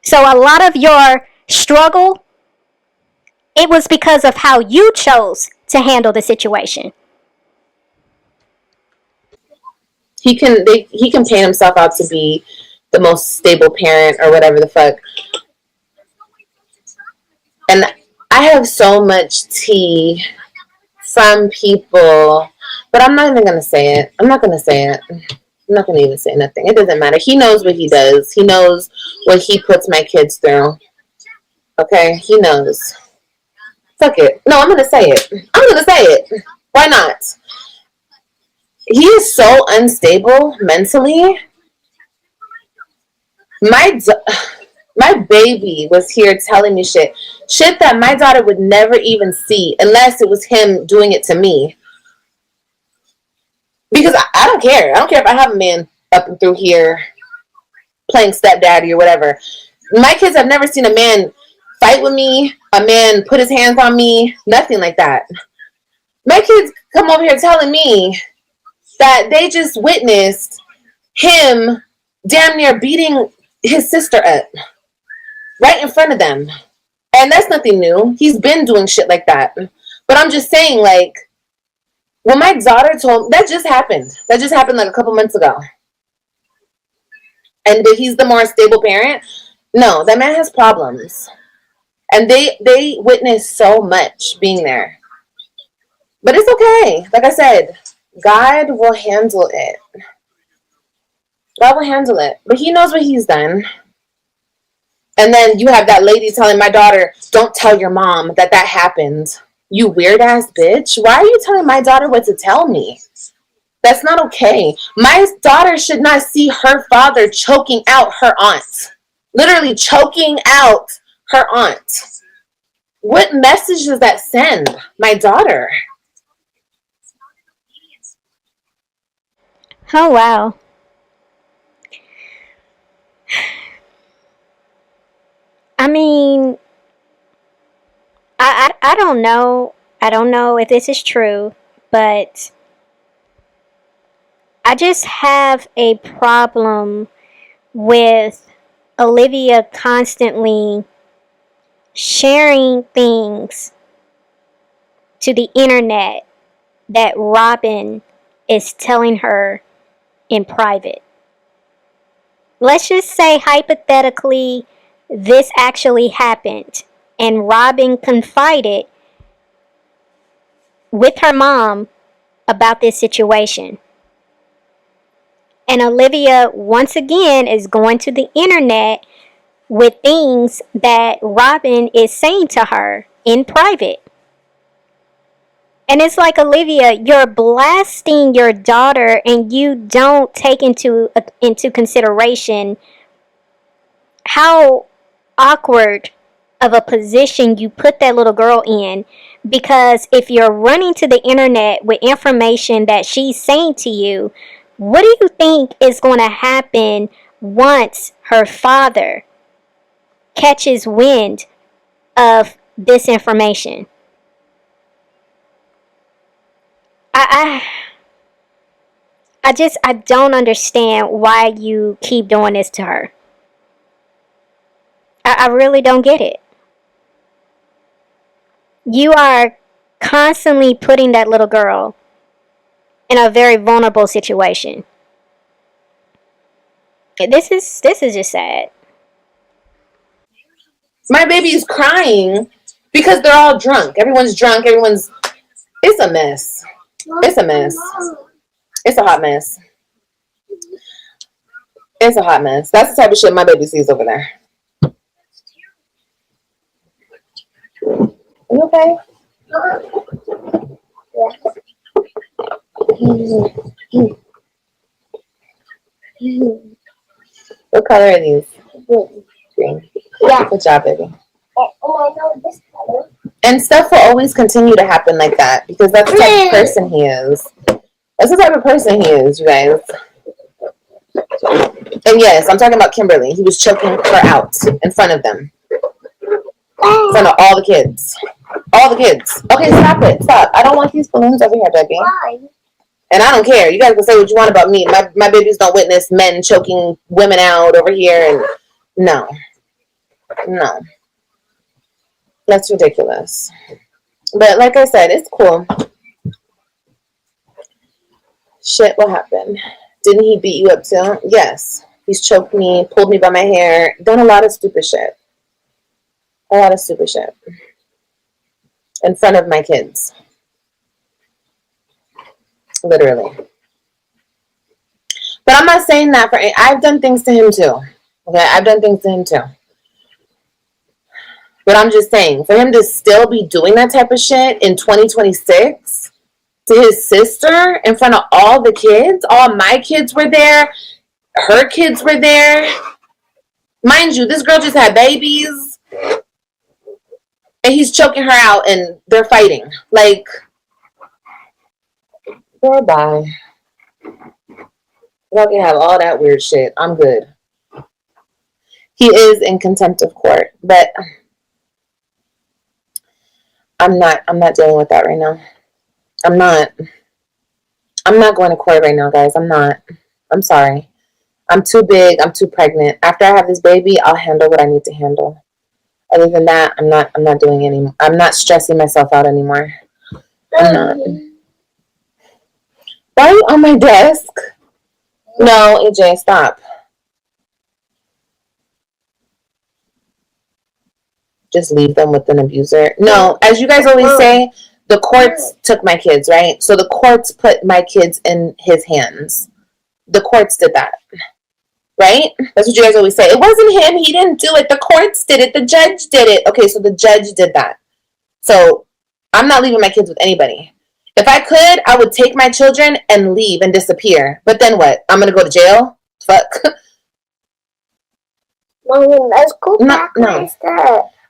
So a lot of your struggle, it was because of how you chose to handle the situation. He can paint himself out to be the most stable parent or whatever the fuck. And I have so much tea from people, but I'm not even going to say it. I'm not going to say it. I'm not going to even say nothing. It doesn't matter. He knows what he does. He knows what he puts my kids through. Okay? He knows. Fuck it. No, I'm going to say it. I'm going to say it. Why not? He is so unstable mentally. My baby was here telling me shit that my daughter would never even see unless it was him doing it to me. Because I don't care. I don't care if I have a man up and through here playing stepdaddy or whatever. My kids have never seen a man fight with me, a man put his hands on me, nothing like that. My kids come over here telling me that they just witnessed him damn near beating his sister up right in front of them. And that's nothing new. He's been doing shit like that. But I'm just saying, like, when my daughter told me, that just happened like a couple months ago. And he's the more stable parent. No, that man has problems. And they witness so much being there. But it's okay. Like I said, God will handle it. God will handle it. But he knows what he's done. And then you have that lady telling my daughter, don't tell your mom that happened. You weird ass bitch. Why are you telling my daughter what to tell me? That's not okay. My daughter should not see her father choking out her aunt. Literally choking out her aunt. What message does that send my daughter? Oh, wow. mean, I don't know. I don't know if this is true, but I just have a problem with Olivia constantly sharing things to the internet that Robyn is telling her in private. Let's just say hypothetically this actually happened and Robyn confided with her mom about this situation. And Olivia once again is going to the internet with things that Robyn is saying to her in private. And it's like, Olivia, you're blasting your daughter and you don't take into consideration how awkward of a position you put that little girl in. Because if you're running to the internet with information that she's saying to you, what do you think is going to happen once her father catches wind of this information? I don't understand why you keep doing this to her. I really don't get it. You are constantly putting that little girl in a very vulnerable situation. This is just sad. My baby is crying because they're all drunk. Everyone's drunk. It's a mess. It's a mess. It's a hot mess. It's a hot mess. That's the type of shit my baby sees over there. You okay? What color are these? Green. Yeah. Good job, baby. Oh, I know this color. And stuff will always continue to happen like that because that's the type of person he is. That's the type of person he is, you guys. And yes, I'm talking about Kimberly. He was choking her out in front of them. In front of all the kids. All the kids. Okay, stop it. Stop. I don't want these balloons over here, baby. Why? And I don't care. You guys can say what you want about me. My babies don't witness men choking women out over here. And no. No. That's ridiculous. But like I said, it's cool. Shit will happen. Didn't he beat you up too? Yes. He's choked me, pulled me by my hair, done a lot of stupid shit. A lot of stupid shit. In front of my kids. Literally. But I'm not saying that I've done things to him too. Okay, I've done things to him too. But I'm just saying, for him to still be doing that type of shit in 2026 to his sister in front of all the kids, all my kids were there, her kids were there. Mind you, this girl just had babies. And he's choking her out and they're fighting. Like, girl, bye. Y'all can have all that weird shit. I'm good. He is in contempt of court, but I'm not dealing with that right now. I'm not going to court right now, guys. I'm not. I'm sorry. I'm too big. I'm too pregnant. After I have this baby, I'll handle what I need to handle. Other than that, I'm not doing any. I'm not stressing myself out anymore. I'm not. Why are you on my desk? No, AJ, stop. Just leave them with an abuser. No, as you guys always say, the courts took my kids, right? So the courts put my kids in his hands. The courts did that. Right? That's what you guys always say. It wasn't him. He didn't do it. The courts did it. The judge did it. Okay, so the judge did that. So I'm not leaving my kids with anybody. If I could, I would take my children and leave and disappear. But then what? I'm going to go to jail? Fuck. Mommy, let's go back. No.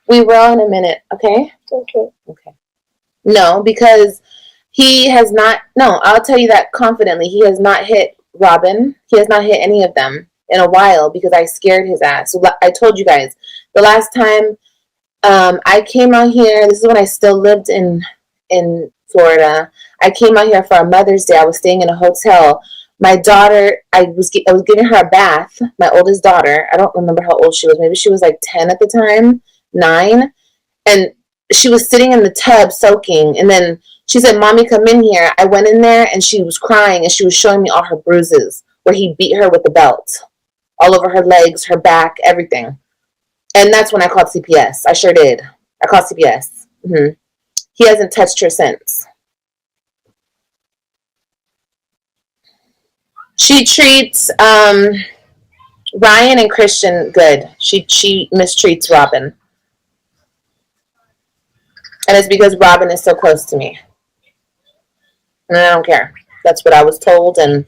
We will in a minute, okay? Okay. No, because he has not, no, I'll tell you that confidently. He has not hit Robyn. He has not hit any of them in a while because I scared his ass. So I told you guys, the last time I came out here, this is when I still lived in Florida. I came out here for a Mother's Day. I was staying in a hotel. My daughter, I was giving her a bath, my oldest daughter. I don't remember how old she was. Maybe she was like 10 at the time, 9. And she was sitting in the tub soaking. And then she said, "Mommy, come in here." I went in there and she was crying and she was showing me all her bruises where he beat her with the belt. All over her legs, her back, everything. And that's when I called CPS. I sure did. I called CPS. He hasn't touched her since. She treats Ryan and Christian good. She mistreats Robyn. And it's because Robyn is so close to me. And I don't care. That's what I was told, and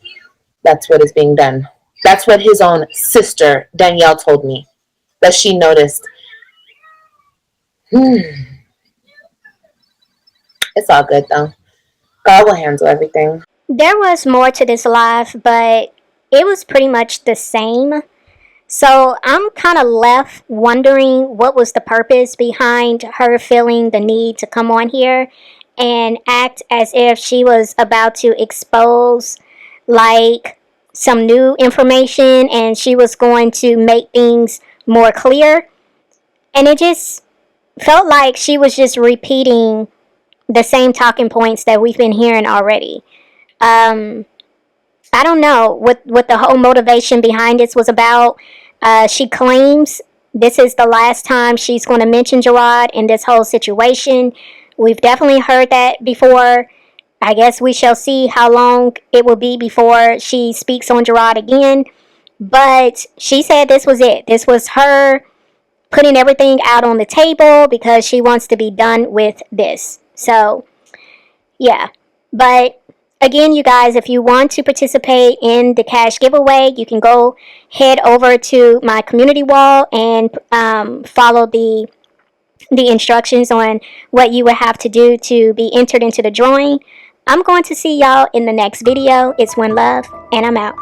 that's what is being done. That's what his own sister, Danielle, told me. That she noticed. It's all good, though. God will handle everything. There was more to this live, but it was pretty much the same. So I'm kind of left wondering what was the purpose behind her feeling the need to come on here and act as if she was about to expose like some new information and she was going to make things more clear. And it just felt like she was just repeating the same talking points that we've been hearing already. I don't know what the whole motivation behind this was about. She claims this is the last time she's going to mention Jerrod in this whole situation. We've definitely heard that before. I guess we shall see how long it will be before she speaks on Jerrod again. But she said this was it. This was her putting everything out on the table because she wants to be done with this. So, yeah. But again, you guys, if you want to participate in the cash giveaway, you can go head over to my community wall and follow the instructions on what you would have to do to be entered into the drawing. I'm going to see y'all in the next video. It's OneLove, and I'm out.